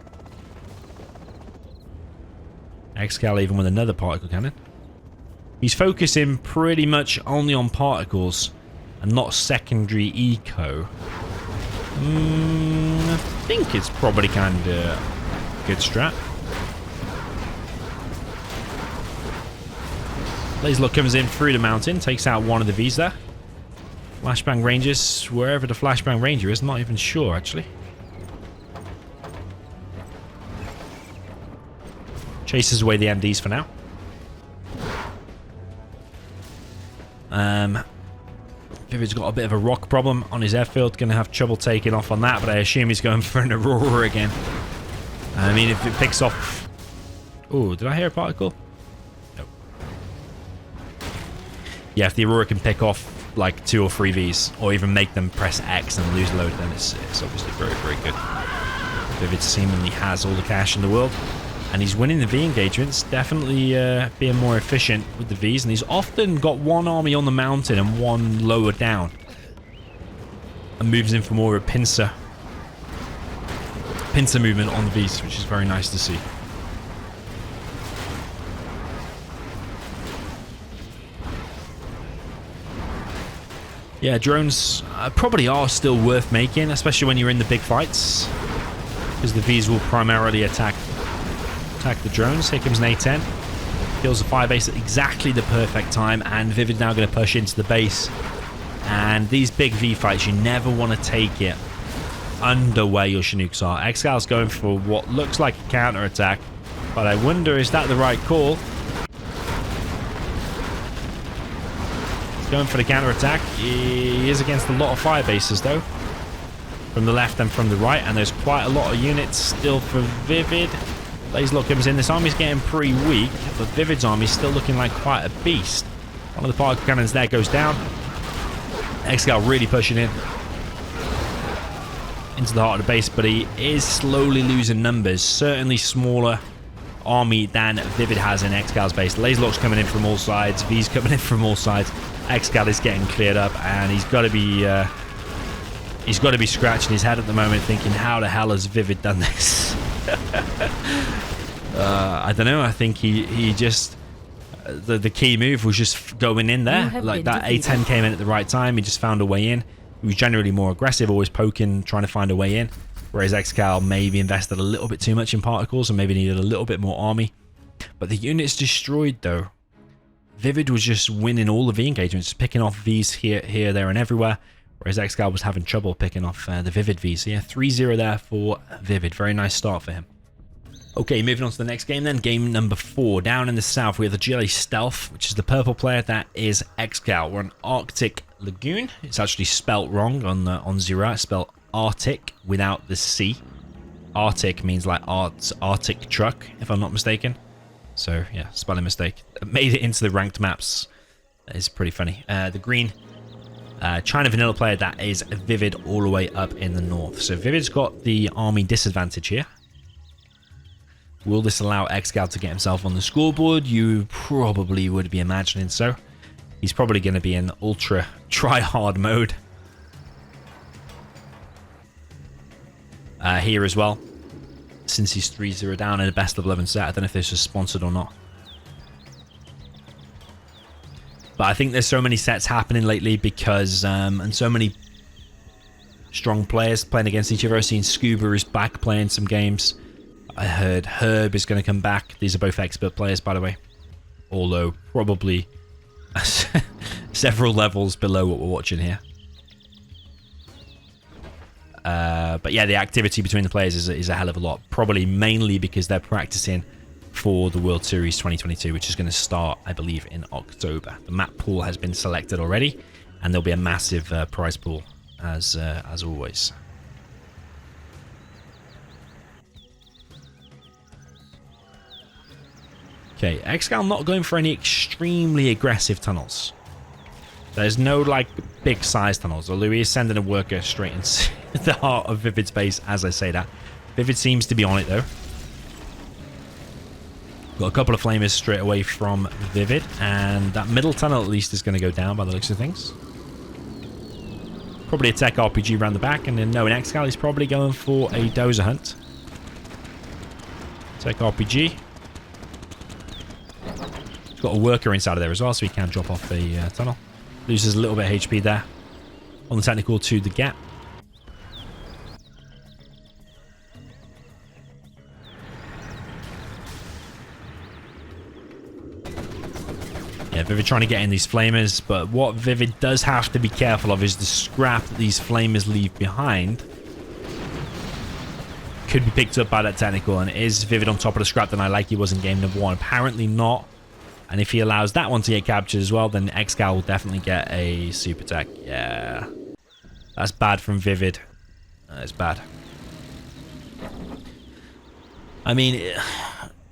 ExCaL even with another particle cannon. He's focusing pretty much only on particles and not secondary eco. I think it's probably kind of good strat. Laser comes in through the mountain, takes out one of the Vs there. Flashbang Rangers, wherever the Flashbang Ranger is, not even sure actually. Chases away the MDs for now. ViViD's got a bit of a rock problem on his airfield. Going to have trouble taking off on that, but I assume he's going for an Aurora again. I mean, if it picks off... Oh, did I hear a particle? No. Yeah, if the Aurora can pick off like 2 or 3 Vs, or even make them press X and lose load, then it's obviously very, very good. ViViD seemingly has all the cash in the world, and he's winning the V engagements, definitely being more efficient with the Vs, and he's often got one army on the mountain and one lower down, and moves in for more of a pincer movement on the Vs, which is very nice to see. Yeah, drones probably are still worth making, especially when you're in the big fights, because the Vs will primarily attack the drones. Here comes an A10. Kills the fire base at exactly the perfect time, and ViViD now going to push into the base. And these big V fights, you never want to take it under where your Chinooks are. ExCal's going for what looks like a counter-attack, but I wonder, is that the right call? Going for the counter-attack. He is against a lot of fire bases, though, from the left and from the right, and there's quite a lot of units still for ViViD. Laserlock comes in. This army's getting pretty weak, but ViViD's army's still looking like quite a beast. One of the particle cannons there goes down. ExCaL really pushing in into the heart of the base, but he is slowly losing numbers. Certainly smaller army than ViViD has in ExCal's base. Laserlock's coming in from all sides. V's coming in from all sides. ExCaL is getting cleared up, and he's got to be scratching his head at the moment, thinking, how the hell has ViViD done this? I don't know. I think he just the key move was just going in there. Like that A10 came in at the right time. He just found a way in. He was generally more aggressive, always poking, trying to find a way in. Whereas ExCaL maybe invested a little bit too much in particles and maybe needed a little bit more army. But the units destroyed though. ViViD was just winning all the V engagements, picking off Vs here, there, and everywhere. Whereas ExCaL was having trouble picking off the ViViD Vs. So yeah, 3-0 there for ViViD. Very nice start for him. Okay, moving on to the next game then. Game number 4. Down in the south, we have the GLA Stealth, which is the purple player. That is ExCaL. We're on Arctic Lagoon. It's actually spelt wrong on Zero. It's spelled Arctic without the C. Arctic means like Arctic truck, if I'm not mistaken. So yeah, spelling mistake. Made it into the ranked maps. That is pretty funny. The green China Vanilla player, that is ViViD all the way up in the north. So ViVid's got the army disadvantage here. Will this allow ExCaL to get himself on the scoreboard? You probably would be imagining so. He's probably going to be in ultra try-hard mode. Here as well. Since he's 3-0 down in a best of 11 set. I don't know if this is sponsored or not. But I think there's so many sets happening lately because, and so many strong players playing against each other. I've seen Scuba is back playing some games. I heard Herb is going to come back. These are both expert players, by the way. Although, probably several levels below what we're watching here. But yeah, the activity between the players is a hell of a lot. Probably mainly because they're practicing for the World Series 2022, which is going to start, I believe, in October. The map pool has been selected already, and there'll be a massive prize pool, as always. Okay, ExCaL not going for any extremely aggressive tunnels. There's no, like, big size tunnels, although he is sending a worker straight into the heart of ViViD's base as I say that. ViViD seems to be on it, though. Got a couple of flamers straight away from ViViD, and that middle tunnel at least is going to go down by the looks of things. Probably a tech RPG around the back, and then no, in ExCaL he's probably going for a dozer hunt. Tech RPG. He's got a worker inside of there as well, so he can drop off the tunnel. Loses a little bit of HP there on the technical to the gap. Yeah, ViViD trying to get in these flamers, but what ViViD does have to be careful of is the scrap that these flamers leave behind could be picked up by that technical. And is ViViD on top of the scrap than I like he was in game number 1? Apparently not. And if he allows that one to get captured as well, then ExCaL will definitely get a super tech. Yeah. That's bad from ViViD. It's bad. I mean,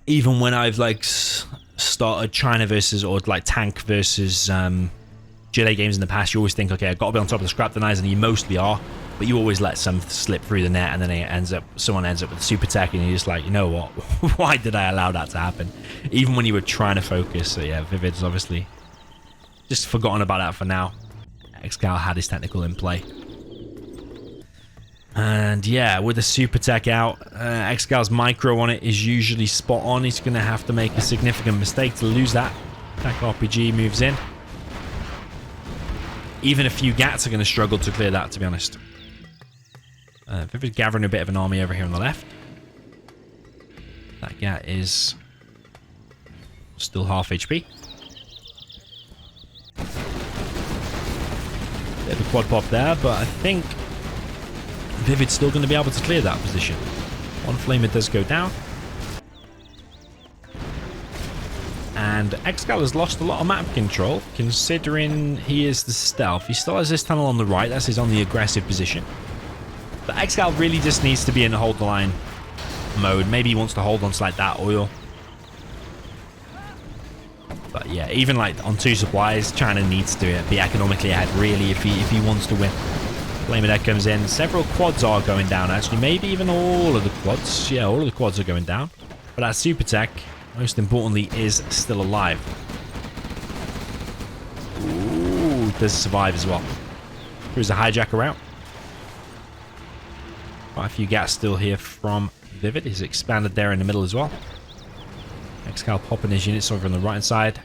even when I've, like, started China versus, or, like, tank versus GLA games in the past, you always think, okay, I've got to be on top of the scrap deniers, and you mostly are. But you always let some slip through the net, and then someone ends up with a super tech, and you're just like, you know what? Why did I allow that to happen? Even when you were trying to focus. So yeah, ViViD's obviously just forgotten about that for now. ExCaL had his technical in play. And yeah, with the super tech out, ExCal's micro on it is usually spot on. He's going to have to make a significant mistake to lose that. Tech RPG moves in. Even a few GATs are going to struggle to clear that, to be honest. ViViD gathering a bit of an army over here on the left. That GAT is still half HP. Bit of a quad pop there, but I think ViVid's still going to be able to clear that position. One flamer does go down. And ExCaL has lost a lot of map control, considering he is the stealth. He still has this tunnel on the right. That's his on the aggressive position. But ExCaL really just needs to be in a hold the line mode. Maybe he wants to hold on to like that oil. But yeah, even like on 2 supplies, China needs to be economically ahead, really, if he wants to win. Flamer deck comes in. Several quads are going down, actually. Maybe even all of the quads. Yeah, all of the quads are going down. But that super tech, most importantly, is still alive. Ooh, does survive as well. There's a hijacker out. Quite a few gats still here from ViViD. He's expanded there in the middle as well. ExCaL popping his units over on the right hand side.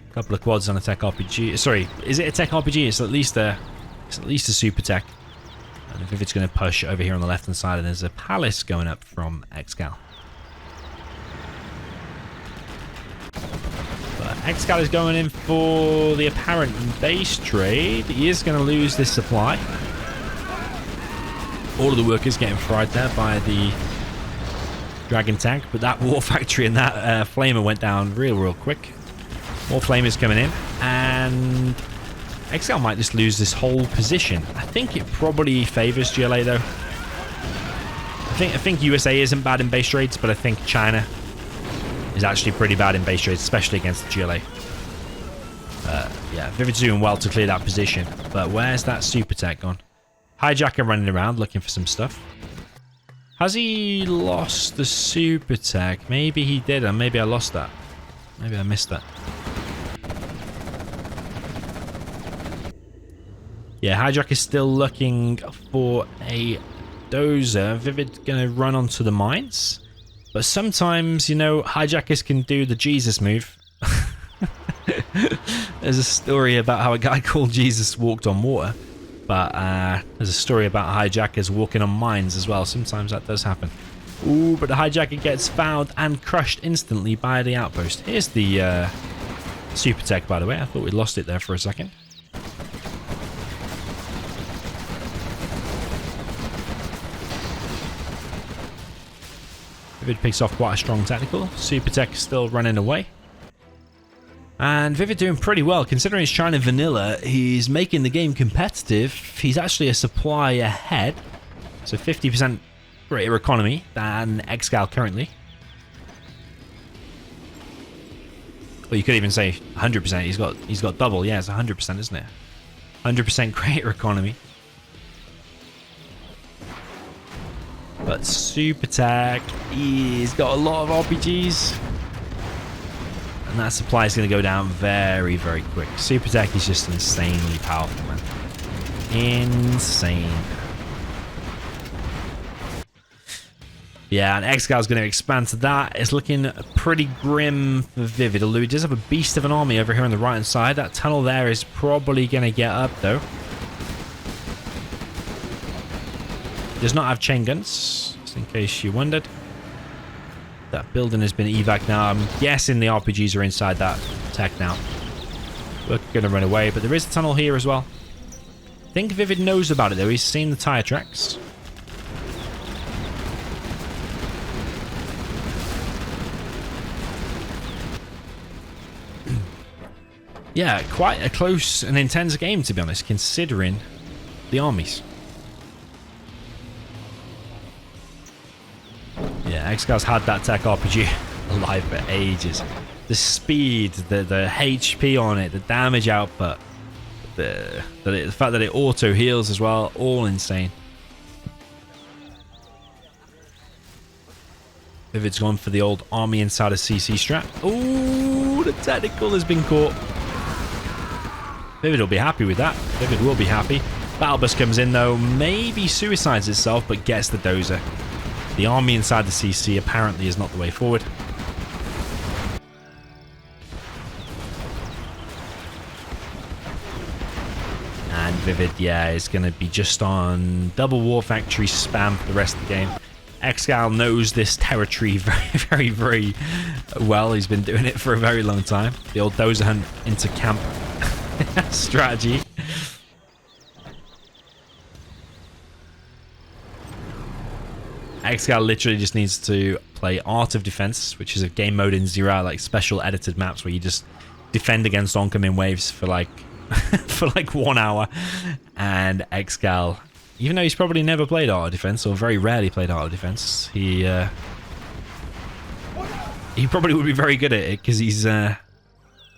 A couple of quads on a tech RPG. Sorry, is it a tech RPG? It's at least a super tech. And ViVid's going to push over here on the left hand side, and there's a palace going up from ExCaL. But ExCaL is going in for the apparent base trade. He is going to lose this supply. All of the workers getting fried there by the dragon tank, but that war factory and that flamer went down real quick. More flamers coming in, and ExCaL might just lose this whole position. I think it probably favors GLA though. I think USA isn't bad in base trades, but I think China is actually pretty bad in base trades, especially against the GLA. Yeah, ViVid's doing well to clear that position, but where's that super tech gone? Hijacker running around looking for some stuff. Has he lost the super tech? Maybe he did, and maybe I lost that. Maybe I missed that. Yeah, Hijack is still looking for a dozer. ViViD gonna run onto the mines. But sometimes, you know, hijackers can do the Jesus move. There's a story about how a guy called Jesus walked on water. But there's a story about hijackers walking on mines as well. Sometimes that does happen. Ooh, but the hijacker gets found and crushed instantly by the outpost. Here's the super tech, by the way. I thought we lost it there for a second. ViViD picks off quite a strong technical. Super tech is still running away. And ViViD doing pretty well. Considering it's China vanilla, he's making the game competitive. He's actually a supply ahead. So 50% greater economy than ExCaL currently. Well, you could even say 100%. He's got double. Yeah, it's 100%, isn't it? 100% greater economy. But Super Tech, he's got a lot of RPGs. And that supply is going to go down very, very quick. Super Tech is just insanely powerful, man. Insane. Yeah, and ExCaL is going to expand to that. It's looking pretty grim for ViViD, although he does have a beast of an army over here on the right-hand side. That tunnel there is probably going to get up, though. Does not have chain guns, just in case you wondered. That building has been evac now. I'm guessing the RPGs are inside that tech now. We're going to run away, but there is a tunnel here as well. I think ViViD knows about it, though. He's seen the tire tracks. Yeah, quite a close and intense game, to be honest, considering the armies. Yeah, ExCal's had that tech RPG alive for ages. The speed, the HP on it, the damage output, the fact that it auto heals as well, all insane. ViViD's gone for the old army inside a CC strat. Ooh, the technical has been caught. ViViD will be happy with that. ViViD will be happy. Battle bus comes in though, maybe suicides itself, but gets the dozer. The army inside the CC apparently is not the way forward. And ViViD, yeah, is going to be just on double war factory spam for the rest of the game. ExCaL knows this territory very, very well. He's been doing it for a very long time. The old dozer hunt into camp strategy. ExCaL literally just needs to play Art of Defense, which is a game mode in Zero Hour, like special edited maps where you just defend against oncoming waves for like for like 1 hour. And ExCaL, even though he's probably never played Art of Defense or very rarely played Art of Defense, he probably would be very good at it because he's got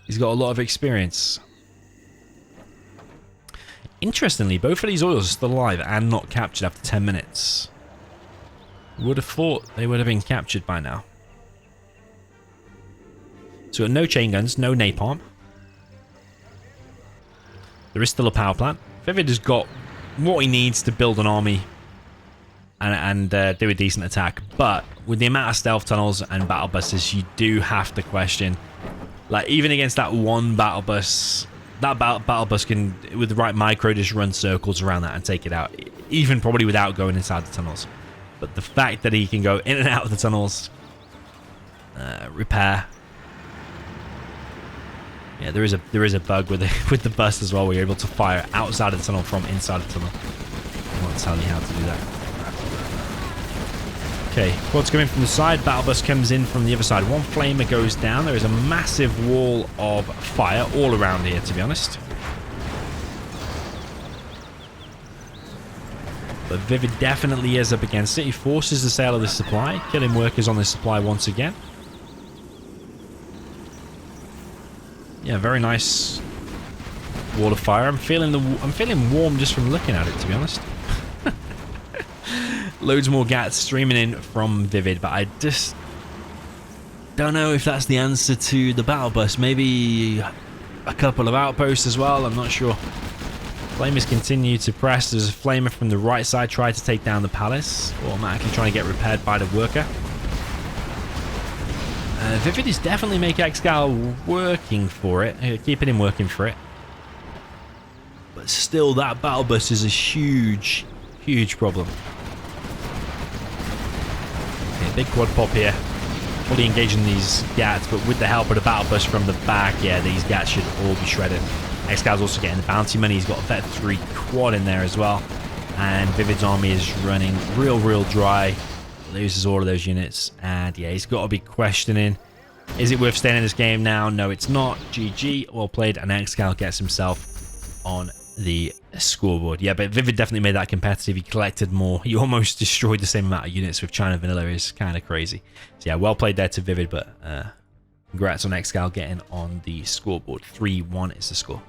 a lot of experience. Interestingly, both of these oils are still alive and not captured after 10 minutes. Would have thought they would have been captured by now. So no chain guns, no napalm. There is still a power plant. ViViD has got what he needs to build an army and do a decent attack. But with the amount of stealth tunnels and battle buses, you do have to question. Like, even against that one battle bus, that battle bus can, with the right micro, just run circles around that and take it out. Even probably without going inside the tunnels. But the fact that he can go in and out of the tunnels, repair. Yeah, there is a bug with the bus as well, where you're able to fire outside of the tunnel from inside the tunnel. I won't tell you how to do that. Okay, quads come in from the side. Battle bus comes in from the other side. One flamer goes down. There is a massive wall of fire all around here, to be honest. But ViViD definitely is up against it. He forces the sale of the supply, killing workers on this supply once again. Yeah, very nice wall of fire. I'm feeling warm just from looking at it, to be honest. Loads more gats streaming in from ViViD, but I just don't know if that's the answer to the battle bus. Maybe a couple of outposts as well, I'm not sure. Flamers continue to press. There's a flamer from the right side trying to take down the palace, automatically trying to get repaired by the worker. ViViD is definitely making ExCaL working for it, keeping him working for it. But still, that battle bus is a huge, huge problem. Okay, big quad pop here. Fully engaging these gats, but with the help of the battle bus from the back, yeah, these gats should all be shredded. ExCal's also getting the bounty money. He's got a Vet 3 quad in there as well. And ViViD's army is running real dry. Loses all of those units. And yeah, he's got to be questioning, is it worth staying in this game now? No, it's not. GG. Well played. And ExCaL gets himself on the scoreboard. Yeah, but ViViD definitely made that competitive. He collected more. He almost destroyed the same amount of units with China Vanilla. Is kind of crazy. So yeah, well played there to ViViD, but congrats on ExCaL getting on the scoreboard. 3-1 is the score.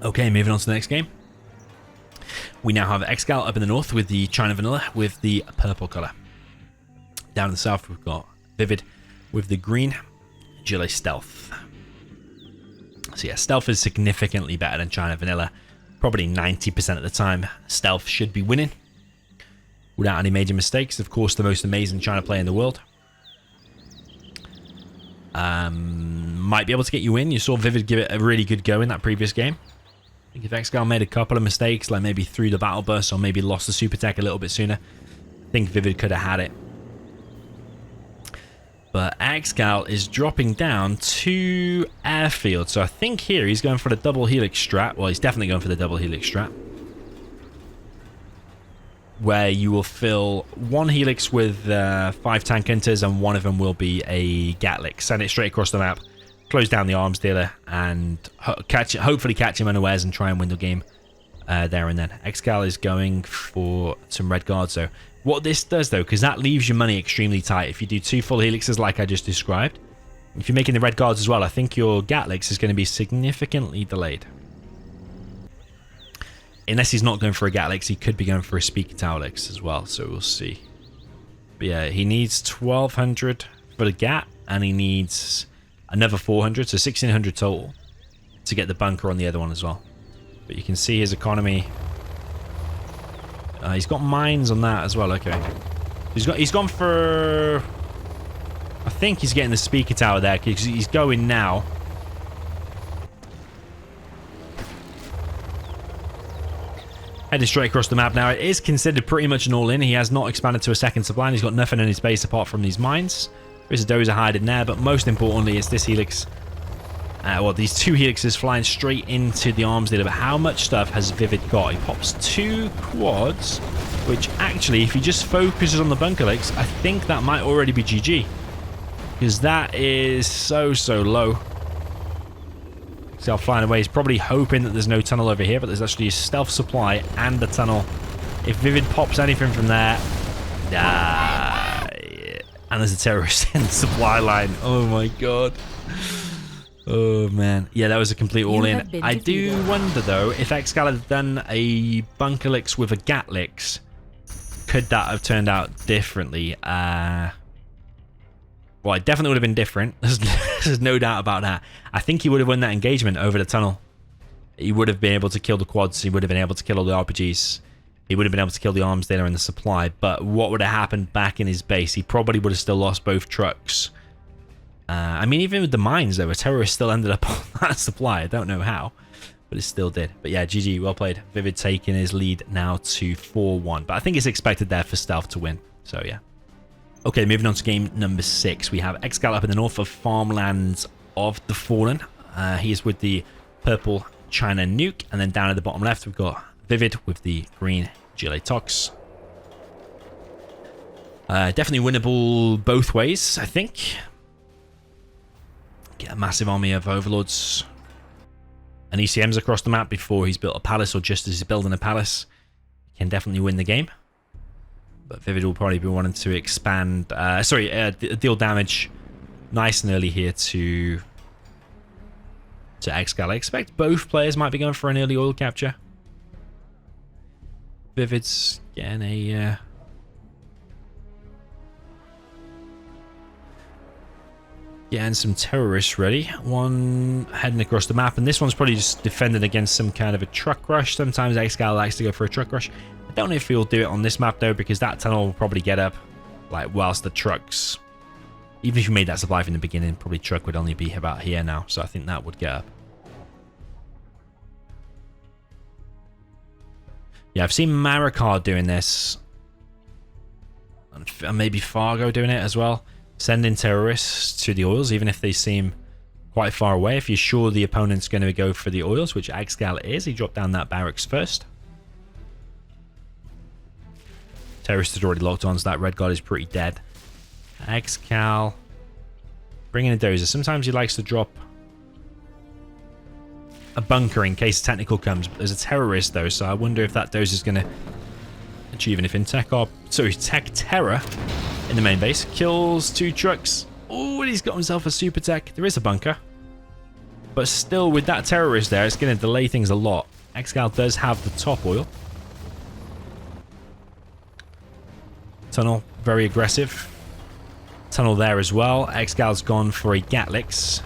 Okay, moving on to the next game. We now have ExCaL up in the north with the China Vanilla with the purple color. Down in the south, we've got ViViD with the green Gillet Stealth. So yeah, Stealth is significantly better than China Vanilla. Probably 90% of the time, Stealth should be winning without any major mistakes. Of course, the most amazing China player in the world. Might be able to get you in. You saw ViViD give it a really good go in that previous game. I think if ExCaL made a couple of mistakes, like maybe threw the battle bus or maybe lost the super tech a little bit sooner, I think ViViD could have had it. But ExCaL is dropping down to airfield. So I think here he's going for the double helix strat. Well, he's definitely going for the double helix strat, where you will fill one helix with 5 tank hunters and one of them will be a Gatlick. Send it straight across the map, close down the arms dealer, and hopefully catch him unawares and try and win the game there and then. ExCaL is going for some red guards though. What this does though, because that leaves your money extremely tight. If you do 2 full helixes like I just described, if you're making the red guards as well, I think your Gatlicks is going to be significantly delayed. Unless he's not going for a Gatlicks, he could be going for a Speaker Towlix as well, so we'll see. But yeah, he needs 1200 for the Gat, and he needs another 400, so 1600 total to get the bunker on the other one as well. But you can see his economy. He's got mines on that as well. Okay, he's gone for. I think he's getting the Speaker Tower there because he's going now. Heading straight across the map now. It is considered pretty much an all-in. He has not expanded to a second supply, and he's got nothing in his base apart from these mines. There's a dozer hiding there, but most importantly is this helix. Well, these 2 helixes flying straight into the arms dealer. But how much stuff has ViViD got? He pops 2 quads, which actually, if he just focuses on the bunker lakes, I think that might already be GG. Because that is so low. So flying away. He's probably hoping that there's no tunnel over here, but there's actually a stealth supply and a tunnel. If ViViD pops anything from there, yeah. And there's a terrorist in the supply line. Oh my god. Oh man. Yeah, that was a complete all-in. I do wonder though, if ExCaL had done a Bunkerlix with a Gatlix, could that have turned out differently? Well, it definitely would have been different. There's no doubt about that. I think he would have won that engagement over the tunnel. He would have been able to kill the quads. He would have been able to kill all the RPGs. He would have been able to kill the arms dealer and the supply. But what would have happened back in his base? He probably would have still lost both trucks. I mean, even with the mines, though, a terrorist still ended up on that supply. I don't know how, but it still did. But yeah, GG, well played. ViViD taking his lead now to 4-1. But I think it's expected there for Stealth to win. So yeah. Okay, moving on to game number 6. We have ExCaL up in the north of Farmlands of the Fallen. He is with the purple China Nuke. And then down at the bottom left, we've got ViViD with the green Gillet Tox. Definitely winnable both ways, I think. Get a massive army of overlords and ECMs across the map before he's built a palace, or just as he's building a palace. He can definitely win the game. But ViViD will probably be wanting to expand, deal damage nice and early here to ExCaL. I expect both players might be going for an early oil capture. ViViD's getting a Getting some terrorists ready. One heading across the map, and this one's probably just defending against some kind of a truck rush. Sometimes ExCaL likes to go for a truck rush. I don't know if he'll do it on this map though, because that tunnel will probably get up, like, whilst the trucks... Even if you made that supply from the beginning, probably truck would only be about here now, so I think that would get up. Yeah, I've seen Marikar doing this. And maybe Fargo doing it as well. Sending terrorists to the oils, even if they seem quite far away. If you're sure the opponent's going to go for the oils, which ExCaL is, he dropped down that barracks first. Terrorist is already locked on, so that red god is pretty dead. ExCaL bringing a dozer. Sometimes he likes to drop a bunker in case technical comes. But there's a terrorist though, so I wonder if that dozer is going to achieve anything. Tech terror in the main base. Kills 2 trucks. Oh, and he's got himself a super tech. There is a bunker. But still, with that terrorist there, it's going to delay things a lot. ExCaL does have the top oil. Tunnel, very aggressive. Tunnel there as well. ExCal's gone for a Gatlix.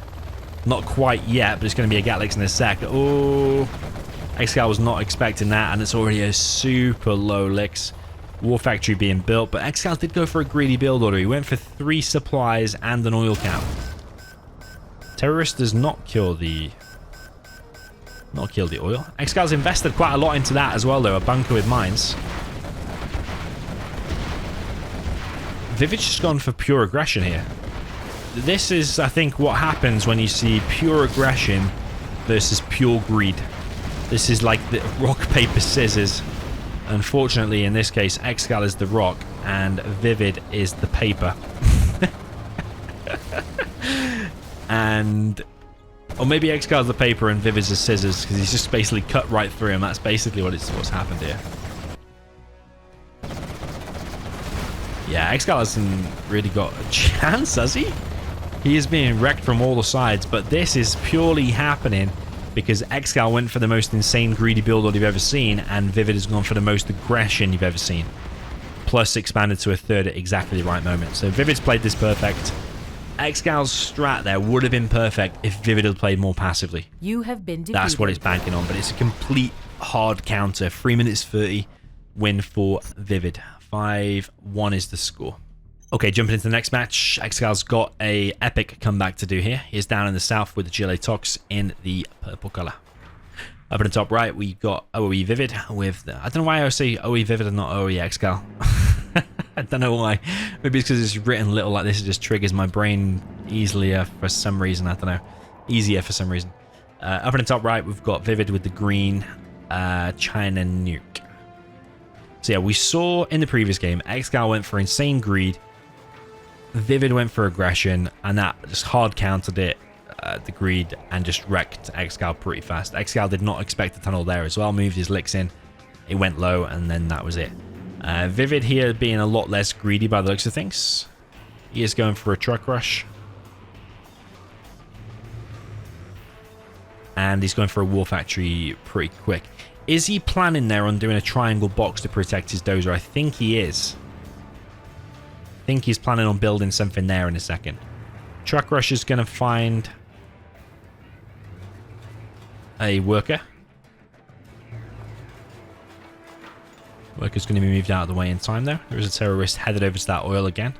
Not quite yet, but it's going to be a Gatlix in a sec. Oh, ExCaL was not expecting that, and it's already a super low licks. War factory being built, but ExCaL did go for a greedy build order. He went for 3 supplies and an oil cap. Terrorist does not kill the oil. ExCal's invested quite a lot into that as well though, a bunker with mines. ViViD's just gone for pure aggression here. This is, I think, what happens when you see pure aggression versus pure greed. This is like the rock, paper, scissors. Unfortunately, in this case, ExCaL is the rock and ViViD is the paper. And... or maybe ExCaL is the paper and ViViD's the scissors, because he's just basically cut right through him. That's basically what's happened here. Yeah, ExCaL hasn't really got a chance, has he? He is being wrecked from all the sides, but this is purely happening because ExCaL went for the most insane greedy build you've ever seen, and ViViD has gone for the most aggression you've ever seen. Plus expanded to a third at exactly the right moment. So ViViD's played this perfect. ExCal's strat there would have been perfect if ViViD had played more passively. You have been defeated. That's what it's banking on, but it's a complete hard counter. 3 minutes 30 win for ViViD. 5-1 is the score. Okay, jumping into the next match. ExCal's got a epic comeback to do here. He's down in the south with the GLA Tox in the purple color. Up in the top right, we got OE ViViD with the, I don't know why I say OE ViViD and not OE ExCaL. I don't know why. Maybe it's because it's written little like this. It just triggers my brain easily for some reason. I don't know. Easier for some reason. Up in the top right, we've got ViViD with the green China nuke. So yeah, we saw in the previous game, ExCaL went for insane greed. ViViD went for aggression, and that just hard countered it, the greed, and just wrecked ExCaL pretty fast. ExCaL did not expect the tunnel there as well, moved his licks in, it went low, and then that was it. ViViD here being a lot less greedy by the looks of things. He is going for a truck rush. And he's going for a war factory pretty quick. Is he planning there on doing a triangle box to protect his dozer? I think he is. I think he's planning on building something there in a second. Truck rush is going to find a worker. Worker's going to be moved out of the way in time though. There is a terrorist headed over to that oil again.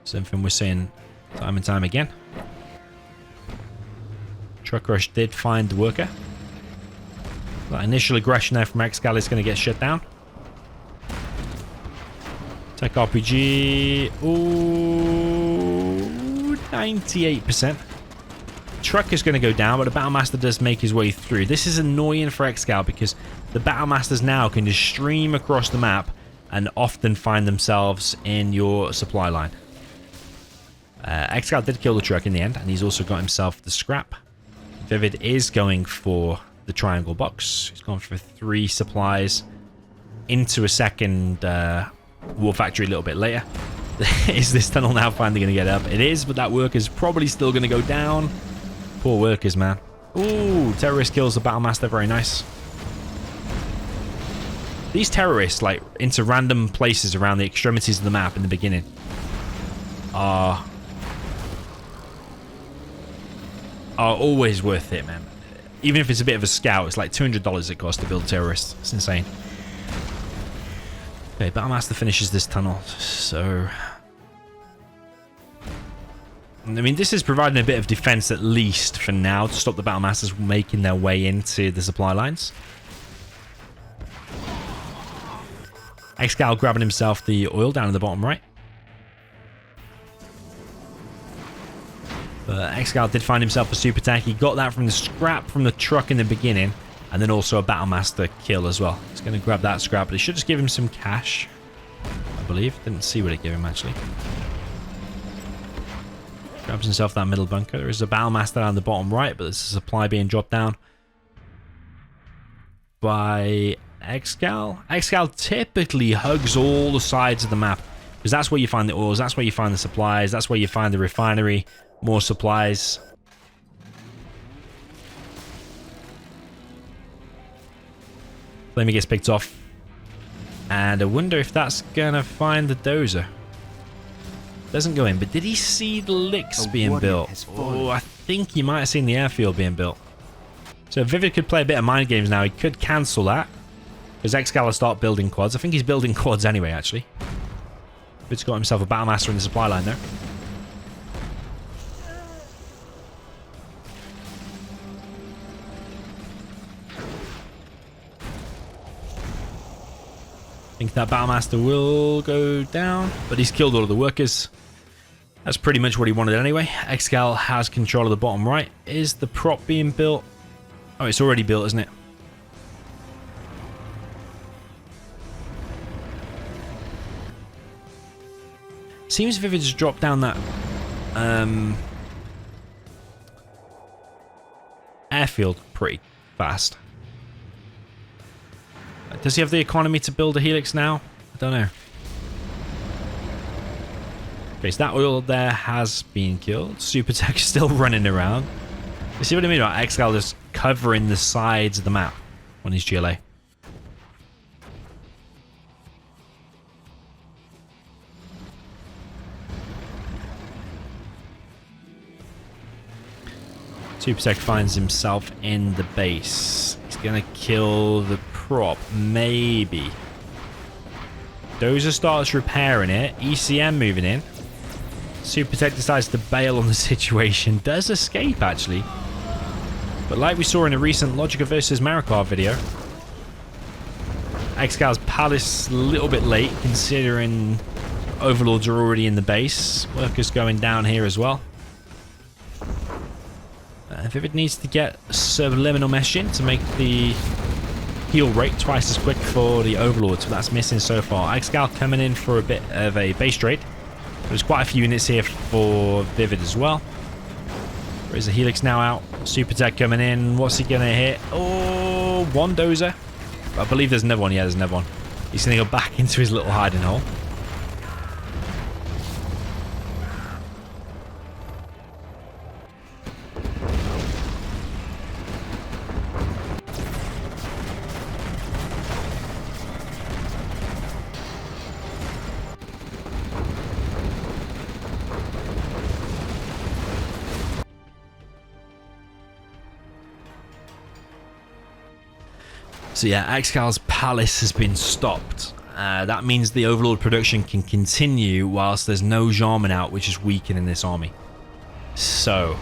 Something we're seeing time and time again. Truck rush did find the worker. That initial aggression there from ExCaL is going to get shut down. Tech RPG. Ooh, 98%. Truck is going to go down, but the Battlemaster does make his way through. This is annoying for ExCaL because the Battlemasters now can just stream across the map and often find themselves in your supply line. ExCaL did kill the truck in the end, and he's also got himself the scrap. ViViD is going for the triangle box. He's gone for 3 supplies into a second war factory a little bit later. Is this tunnel now finally going to get up? It is, but that worker's probably still going to go down. Poor workers, man. Ooh, terrorist kills the Battlemaster. Very nice. These terrorists, like, into random places around the extremities of the map in the beginning are are always worth it, man. Even if it's a bit of a scout, it's like $200 it costs to build terrorists. It's insane. Okay, Battlemaster finishes this tunnel, so... I mean, this is providing a bit of defense at least for now to stop the Battlemasters making their way into the supply lines. ExCaL grabbing himself the oil down in the bottom right. But ExCaL did find himself a super tank. He got that from the scrap from the truck in the beginning. And then also a Battlemaster kill as well. He's going to grab that scrap. But it should just give him some cash, I believe. Didn't see what it gave him, actually. Grabs himself that middle bunker. There is a Battlemaster down the bottom right. But there's a supply being dropped down by ExCaL. ExCaL typically hugs all the sides of the map. Because that's where you find the oils. That's where you find the supplies. That's where you find the refinery. More supplies. Flamer gets picked off. And I wonder if that's gonna find the dozer. Doesn't go in, but did he see the licks being built? Oh, I think he might have seen the airfield being built. So ViViD could play a bit of mind games now. He could cancel that. Because ExCaL will start building quads. I think he's building quads anyway, actually. ViVid's got himself a Battlemaster in the supply line there. I think that Battlemaster will go down, but he's killed all of the workers. That's pretty much what he wanted anyway. ExCaL has control of the bottom right. Is the prop being built? Oh, it's already built, isn't it? Seems ViViD's dropped down that airfield pretty fast. Does he have the economy to build a helix now? I don't know. Okay, so that oil there has been killed. Super Tech is still running around. You see what I mean about ExCaL just covering the sides of the map on his GLA? Super Tech finds himself in the base. He's gonna kill the prop, maybe. Dozer starts repairing it. ECM moving in. Super Tech decides to bail on the situation. Does escape, actually. But like we saw in a recent Logica versus Marikar video, ExCal's Palace a little bit late, considering Overlords are already in the base. Workers going down here as well. ViViD needs to get subliminal meshing to make the heal rate twice as quick for the Overlords, but that's missing so far. ExCaL coming in for a bit of a base trade. There's quite a few units here for ViViD as well. There is a helix now out. Super Tech coming in. What's he going to hit? Oh, one dozer. I believe there's another one. Yeah, there's another one. He's going to go back into his little hiding hole. So yeah, ExCal's Palace has been stopped. That means the Overlord production can continue whilst there's no Jarman out, which is weakening this army. So...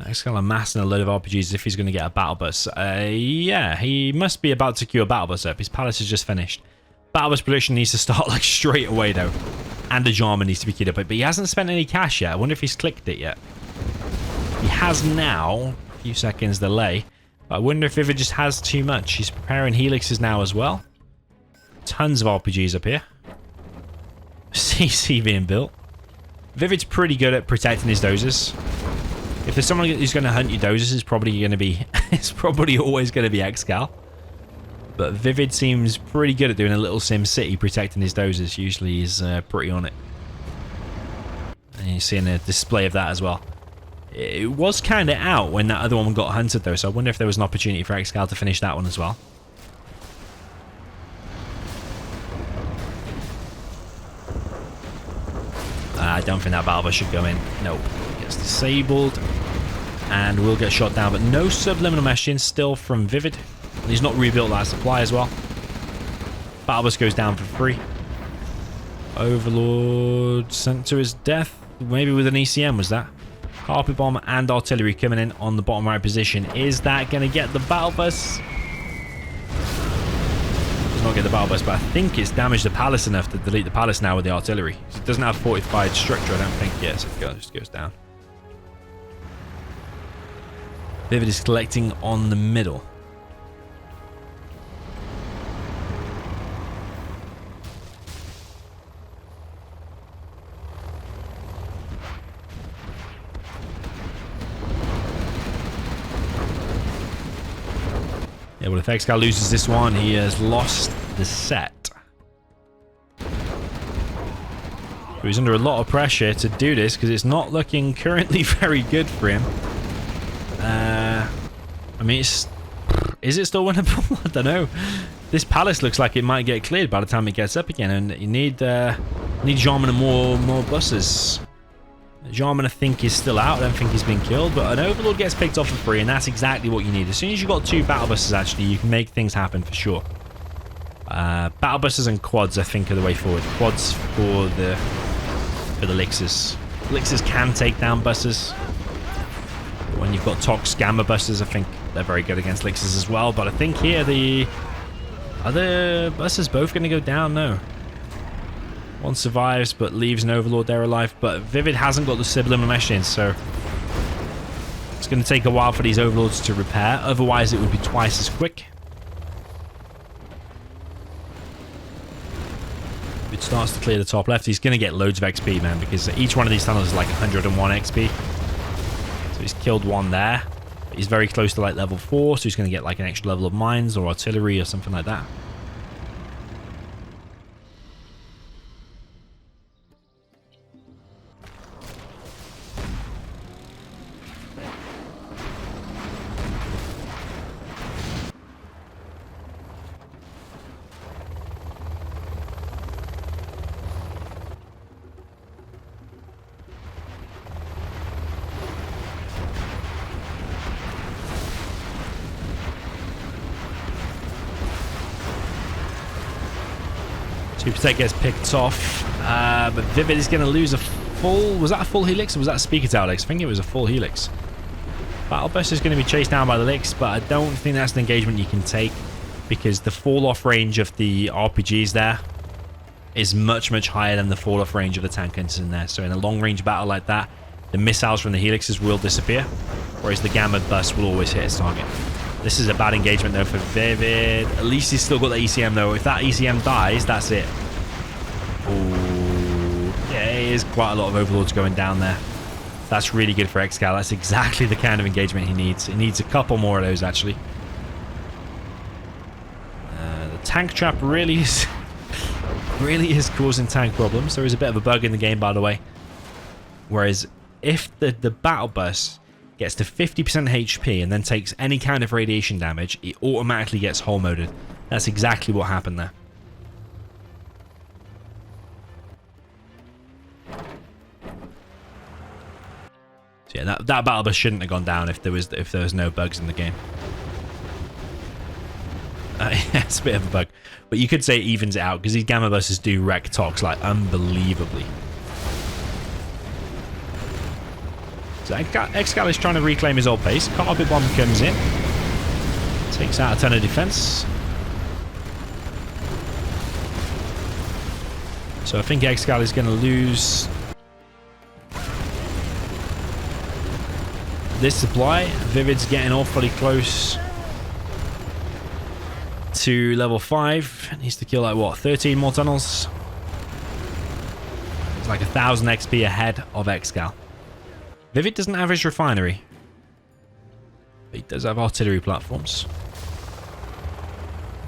ExCaL amassing a load of RPGs if he's going to get a battle bus. Yeah, he must be about to queue a battle bus up. His palace is just finished. Battle bus production needs to start like straight away though. And a Jarman needs to be queued up. But he hasn't spent any cash yet. I wonder if he's clicked it yet. He has now. A few seconds delay. But I wonder if ViViD just has too much. He's preparing helixes now as well. Tons of RPGs up here. CC being built. ViViD's pretty good at protecting his dozers. If there's someone who's going to hunt your dozers, it's probably going to be... it's probably always going to be ExCaL. But ViViD seems pretty good at doing a little Sim City protecting his dozers. Usually he's pretty on it. And you're seeing a display of that as well. It was kind of out when that other one got hunted though, so I wonder if there was an opportunity for ExCaL to finish that one as well. I don't think that battle bus should go in. Nope. Gets disabled. And will get shot down, but no subliminal meshing still from ViViD. And he's not rebuilt that supply as well. Battle bus goes down for free. Overlord sent to his death. Maybe with an ECM, was that? Carpet bomb and artillery coming in on the bottom right position. Is that going to get the battle bus? Does not get the battle bus, but I think it's damaged the palace enough to delete the palace now with the artillery. It doesn't have fortified structure, I don't think. Yes, it goes down. ViViD is collecting on the middle. Yeah, well, if ExCaL loses this one, he has lost the set. So he's under a lot of pressure to do this because it's not looking currently very good for him. I mean, is it still winnable? I don't know. This palace looks like it might get cleared by the time it gets up again, and you need Jarman and more buses. Jarman, I think, is still out. I don't think he's been killed, but an Overlord gets picked off for free, and that's exactly what you need. As soon as you've got 2 battle buses, actually, you can make things happen for sure. Battle buses and quads, I think, are the way forward. Quads for the Lixers. Lixers can take down buses. When you've got Tox Gamma buses, I think they're very good against Lixers as well. But I think here the other buses both going to go down. No. One survives, but leaves an Overlord there alive. But ViViD hasn't got the subliminal mesh in, so it's going to take a while for these Overlords to repair. Otherwise, it would be twice as quick. If it starts to clear the top left, he's going to get loads of XP, man, because each one of these tunnels is like 101 XP. So he's killed one there. He's very close to like level 4, so he's going to get like an extra level of mines or artillery or something like that. Supertech gets picked off, but ViViD is going to lose a full... Was that a full helix or was that a speaker tower helix? I think it was a full helix. Battle bus is going to be chased down by the Lix, but I don't think that's an engagement you can take because the fall-off range of the RPGs there is much, much higher than the fall-off range of the tank hunters in there. So in a long-range battle like that, the missiles from the helixes will disappear, whereas the Gamma bus will always hit its target. This is a bad engagement, though, for ViViD. At least he's still got the ECM, though. If that ECM dies, that's it. Ooh. Yeah, it is quite a lot of Overlords going down there. That's really good for ExCaL. That's exactly the kind of engagement he needs. He needs a couple more of those, actually. The tank trap really is causing tank problems. There is a bit of a bug in the game, by the way. Whereas if the battle bus gets to 50% HP and then takes any kind of radiation damage, it automatically gets hull moded. That's exactly what happened there. So yeah, that battle bus shouldn't have gone down if there was no bugs in the game. Yeah, it's a bit of a bug, but you could say it evens it out because these Gamma buses do wreck Tox like unbelievably. So ExCaL is trying to reclaim his old base. Carpet bomb comes in, takes out a ton of defense. So I think ExCaL is going to lose this supply. ViViD's getting awfully close to level 5. Needs to kill like what, 13 more tunnels? It's like 1,000 XP ahead of ExCaL. ViViD doesn't have his refinery, but he does have artillery platforms.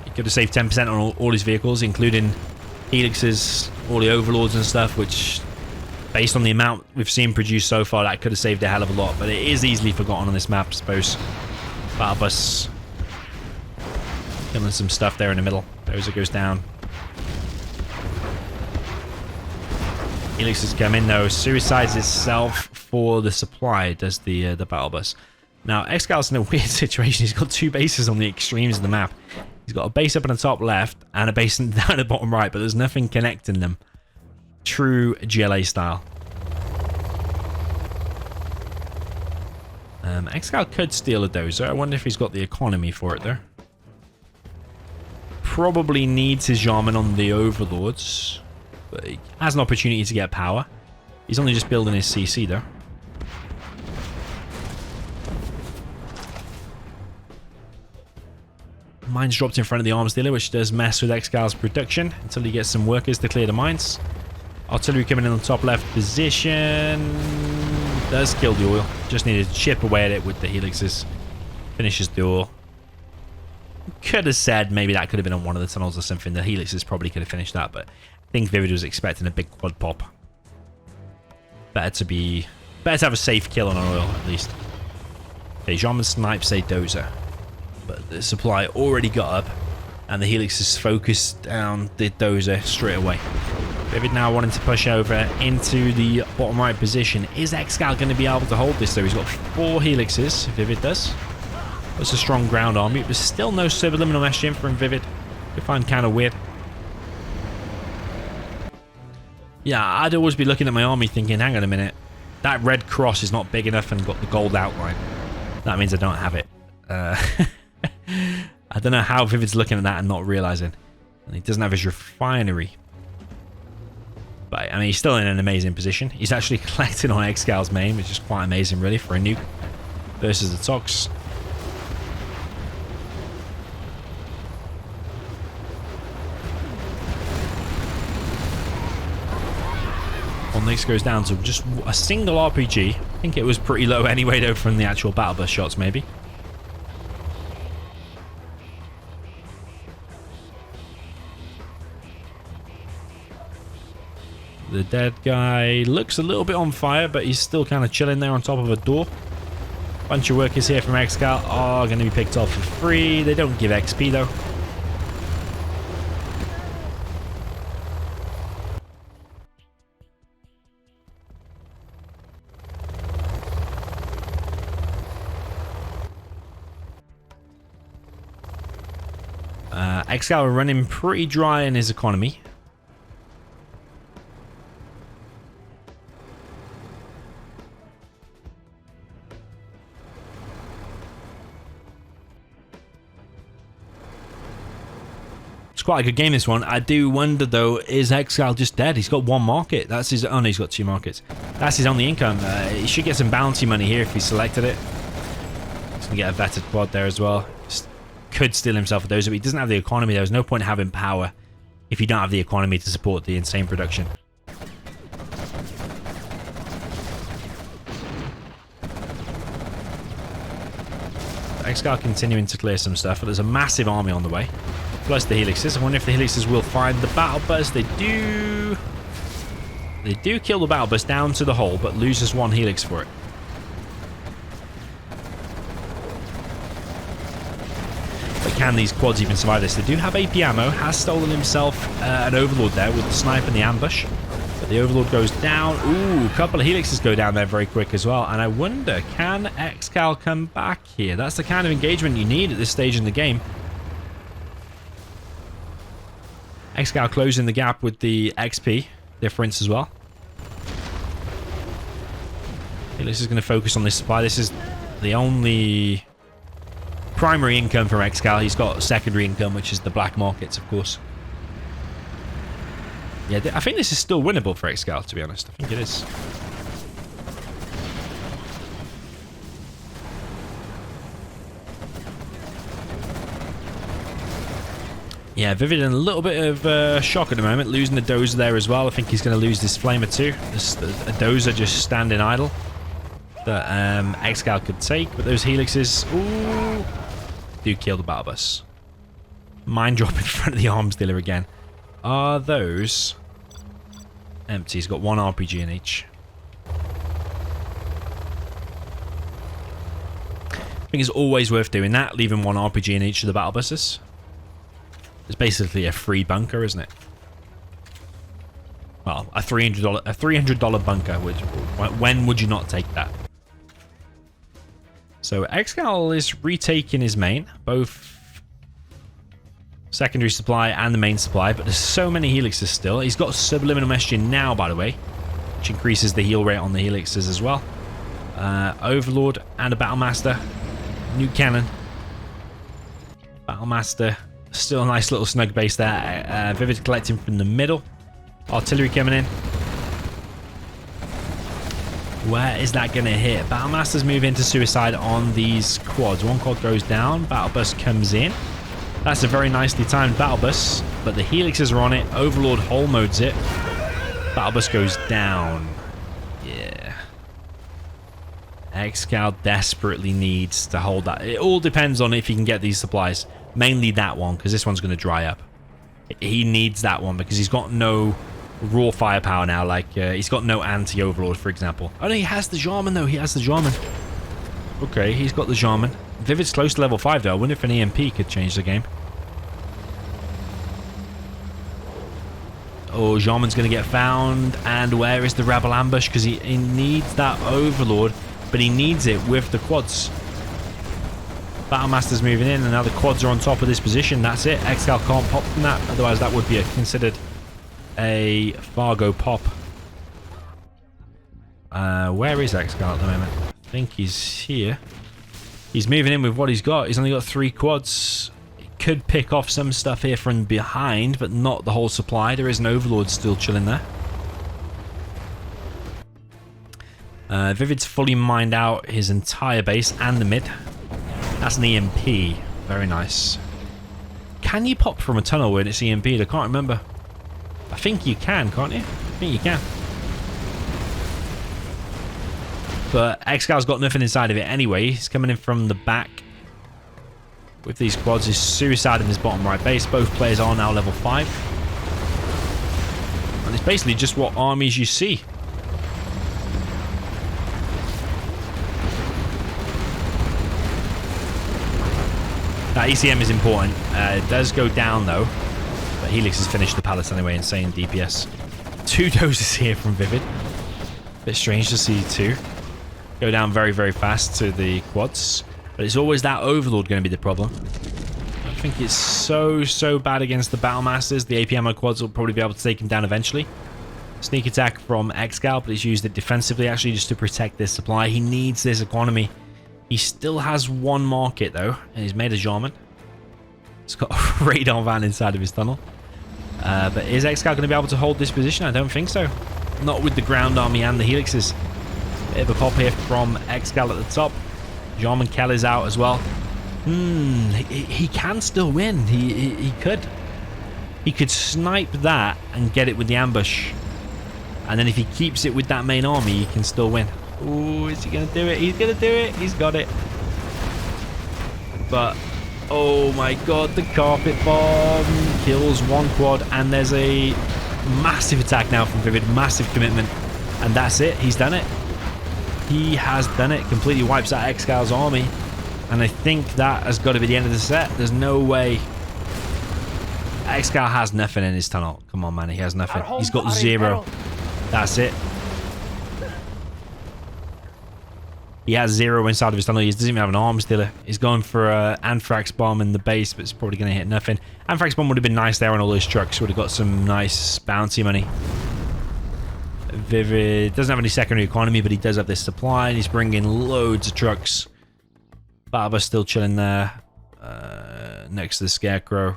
He could have saved 10% on all his vehicles, including helixes, all the overlords and stuff, which Based on the amount we've seen produced so far, that could have saved a hell of a lot, but it is easily forgotten on this map, I suppose. Battle bus killing some stuff there in the middle. Dozer goes down. Helix has come in though, suicides itself for the supply, does the battle bus. Now, ExCal's in a weird situation. He's got two bases on the extremes of the map. He's got a base up in the top left and a base down at the bottom right, but there's nothing connecting them. True GLA style. ExCal could steal a dozer. I wonder if he's got the economy for it there. Probably needs his Jarman on the overlords, but he has an opportunity to get power. He's only just building his CC though. Mines dropped in front of the arms dealer, which does mess with ExCal's production until he gets some workers to clear the mines. Artillery coming in on the top left position. Does kill the oil. Just needed to chip away at it with the helixes. Finishes the oil. Could have said maybe that could have been on one of the tunnels or something. The helixes probably could have finished that, but I think ViViD was expecting a big quad pop. Better to have a safe kill on an oil at least. Okay, Jarman snipes a dozer, but the supply already got up, and the helix is focused down the dozer straight away. ViViD now wanting to push over into the bottom right position. Is ExCal going to be able to hold this though? He's got 4 helixes, ViViD does. That's a strong ground army, but still no subliminal SGM from ViViD. I find kind of weird. Yeah, I'd always be looking at my army thinking, hang on a minute, that red cross is not big enough and got the gold outline. That means I don't have it. I don't know how ViViD's looking at that and not realizing. And he doesn't have his refinery. But, I mean, he's still in an amazing position. He's actually collecting on ExCal's main, which is quite amazing, really, for a nuke versus the Tox. Next goes down to just a single RPG. I think it was pretty low anyway, though, from the actual battle bus shots, maybe. The dead guy looks a little bit on fire, but he's still kind of chilling there on top of a door. Bunch of workers here from ExCal are going to be picked off for free. They don't give XP, though. ExCal are running pretty dry in his economy. It's quite a good game, this one. I do wonder, though, is ExCal just dead? He's got one market. That's his... Oh, no, he's got 2 markets. That's his only income. He should get some bounty money here if he selected it. He's going to get a vetted quad there as well. Could steal himself a dozer, but he doesn't have the economy. There's no point having power if you don't have the economy to support the insane production. ExCal continuing to clear some stuff, but there's a massive army on the way. Plus the helixes. I wonder if the helixes will find the battle bus. They do. They do kill the battle bus down to the hole, but loses 1 helix for it. Can these quads even survive this? They do have AP ammo. Has stolen himself an overlord there with the snipe and the ambush. But the overlord goes down. Ooh, a couple of helixes go down there very quick as well. And I wonder, can ExCal come back here? That's the kind of engagement you need at this stage in the game. ExCal closing the gap with the XP difference as well. Helix is going to focus on this supply. This is the only primary income from ExCal. He's got secondary income, which is the black markets, of course. Yeah, I think this is still winnable for ExCal, to be honest. I think it is. Yeah, ViViD in a little bit of shock at the moment, losing the dozer there as well. I think he's going to lose this flamer too. A dozer just standing idle that ExCal could take, but those helixes, ooh, do kill the battle bus. Mine drop in front of the arms dealer again. Are those Empty. He's got one RPG in each. I think it's always worth doing that, leaving one RPG in each of the battle buses. It's basically a free bunker, isn't it? Well, a $300 bunker. Which, when would you not take that? So ExCaL is retaking his main, both secondary supply and the main supply, but there's so many helixes still. He's got subliminal messaging now, by the way, which increases the heal rate on the helixes as well. Overlord and a Battlemaster. New cannon. Battlemaster. Still a nice little snug base there. ViViD collecting from the middle. Artillery coming in. Where is that going to hit? Battlemaster's moving into suicide on these quads. One quad goes down. Battle bus comes in. That's a very nicely timed battle bus, but the helixes are on it. Overlord hull modes it. Battle bus goes down. Yeah. ExCaL desperately needs to hold that. It all depends on if he can get these supplies. Mainly that one, because this one's going to dry up. He needs that one because he's got no raw firepower now. Like, he's got no anti-overlord, for example. Oh, no, he has the Jarman, though. He has the Jarman. Okay, he's got the Jarman. ViViD's close to level 5, though. I wonder if an EMP could change the game. Oh, Jarman's going to get found. And where is the Rebel ambush? Because he needs that Overlord, but he needs it with the quads. Battlemaster's moving in, and now the quads are on top of this position. That's it. ExCaL can't pop from that. Otherwise, that would be considered a Fargo pop. Where is ExCaL at the moment? I think he's here. He's moving in with what he's got. He's only got 3 quads. He could pick off some stuff here from behind, but not the whole supply. There is an Overlord still chilling there. ViViD's fully mined out his entire base and the mid. That's an EMP. Very nice. Can you pop from a tunnel when it's EMP'd? I can't remember. I think you can, can't you? I think you can. But ExCal's got nothing inside of it anyway. He's coming in from the back with these quads. He's suicide in his bottom right base. Both players are now level 5. And it's basically just what armies you see. That ECM is important. It does go down though. But Helix has finished the palace anyway. Insane DPS. 2 doses here from ViViD. Bit strange to see 2 go down very, very fast to the quads. But it's always that Overlord going to be the problem. I think it's so bad against the Battlemasters. The AP ammo quads will probably be able to take him down eventually. Sneak attack from ExCaL, but he's used it defensively actually just to protect this supply. He needs this economy. He still has 1 market though, and he's made a Jarman. He's got a radar van inside of his tunnel. But is ExCaL going to be able to hold this position? I don't think so. Not with the ground army and the helixes. Bit of a pop here from ExCaL at the top. Jarman Kell is out as well. He can still win. He could. He could snipe that and get it with the ambush. And then if he keeps it with that main army, he can still win. Ooh, is he going to do it? He's going to do it. He's got it. But, oh my god, the carpet bomb kills 1 quad. And there's a massive attack now from ViViD. Massive commitment. And that's it. He's done it. He has done it. Completely wipes out ExCal's army. And I think that has got to be the end of the set. There's no way. ExCaL has nothing in his tunnel. Come on, man. He has nothing. He's got 0. That's it. He has 0 inside of his tunnel. He doesn't even have an arms dealer. He's going for an Anthrax bomb in the base, but it's probably going to hit nothing. Anthrax bomb would have been nice there on all those trucks. Would have got some nice bounty money. ViViD doesn't have any secondary economy, but he does have this supply, and he's bringing loads of trucks. Battlebus still chilling there, next to the Scarecrow.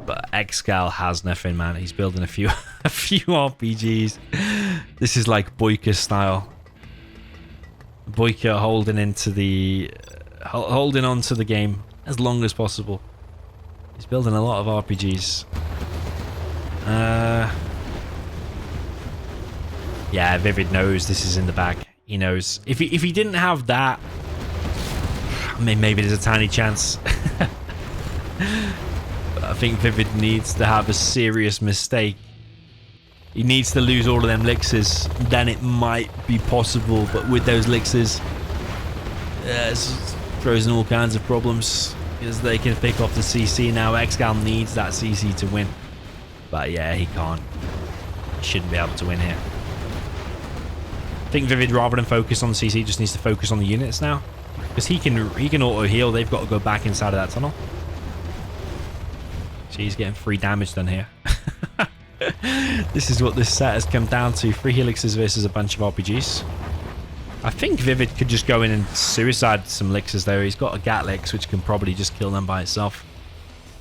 But ExCaL has nothing, man. He's building a few RPGs. This is like Boyka style. Boyka holding on to the game as long as possible. He's building a lot of RPGs. Yeah, ViViD knows this is in the bag. He knows. If he didn't have that, I mean, maybe there's a tiny chance. I think ViViD needs to have a serious mistake. He needs to lose all of them elixirs, then it might be possible, but with those elixirs, it throws in all kinds of problems, because they can pick off the CC. Now ExCaL needs that CC to win, but yeah, he can't. He shouldn't be able to win here. I think ViViD, rather than focus on the CC, just needs to focus on the units now, because he can auto heal. They've got to go back inside of that tunnel. So he's getting free damage done here. This is what this set has come down to: 3 helixirs versus a bunch of RPGs. I think ViViD could just go in and suicide some elixirs though. He's got a Gatlix, which can probably just kill them by itself.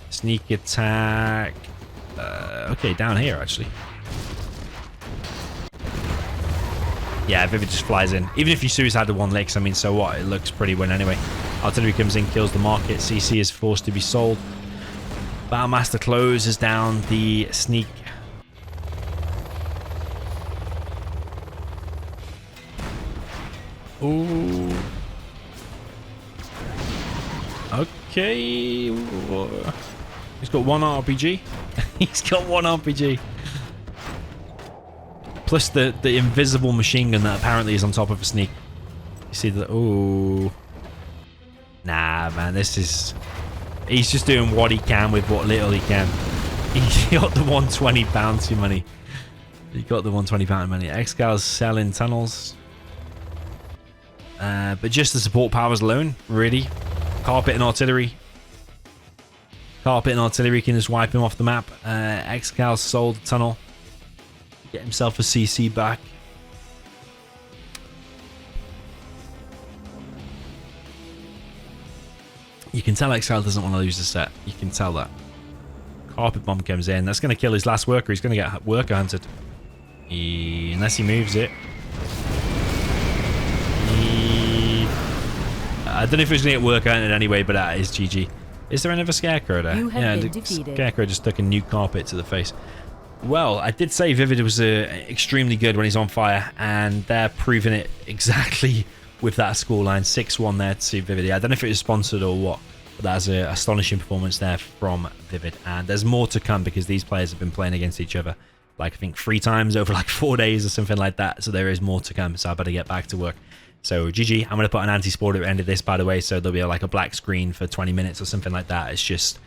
Sneak attack. Okay, down here actually. Yeah, ViViD just flies in. Even if you suicide the 1 Lix, I mean, so what? It looks pretty win anyway. Artillery comes in, kills the market. CC is forced to be sold. Battlemaster closes down the sneak. Ooh. Okay. He's got 1 RPG. He's got 1 RPG. Plus the invisible machine gun that apparently is on top of a sneak. You see that? Ooh. Nah, man. This is... He's just doing what he can with what little he can. He got the 120 bounty money. He got the 120 bounty money. ExCal's selling tunnels. But just the support powers alone, really. Carpet and artillery. Carpet and artillery can just wipe him off the map. ExCal sold the tunnel. Get himself a CC back. You can tell ExCal doesn't want to lose the set. You can tell that. Carpet bomb comes in. That's going to kill his last worker. He's going to get worker hunted. Unless he moves it. I don't know if he's going to get worker hunted anyway, but that is GG. Is there another Scarecrow there? Yeah, the Scarecrow just took a new carpet to the face. Well, I did say ViViD was extremely good when he's on fire, and they're proving it exactly with that scoreline. 6-1 there to ViViD. I don't know if it was sponsored or what, but that's an astonishing performance there from ViViD. And there's more to come because these players have been playing against each other, like I think 3 times over like 4 days or something like that. So there is more to come. So I better get back to work. So GG. I'm going to put an anti-spoiler at the end of this, by the way. So there'll be like a black screen for 20 minutes or something like that. It's just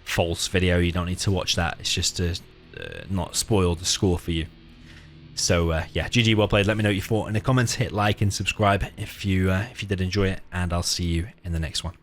false video. You don't need to watch that. It's just to not spoil the score for you. So yeah, GG, well played. Let me know what you thought in the comments. Hit like and subscribe if you did enjoy it, and I'll see you in the next one.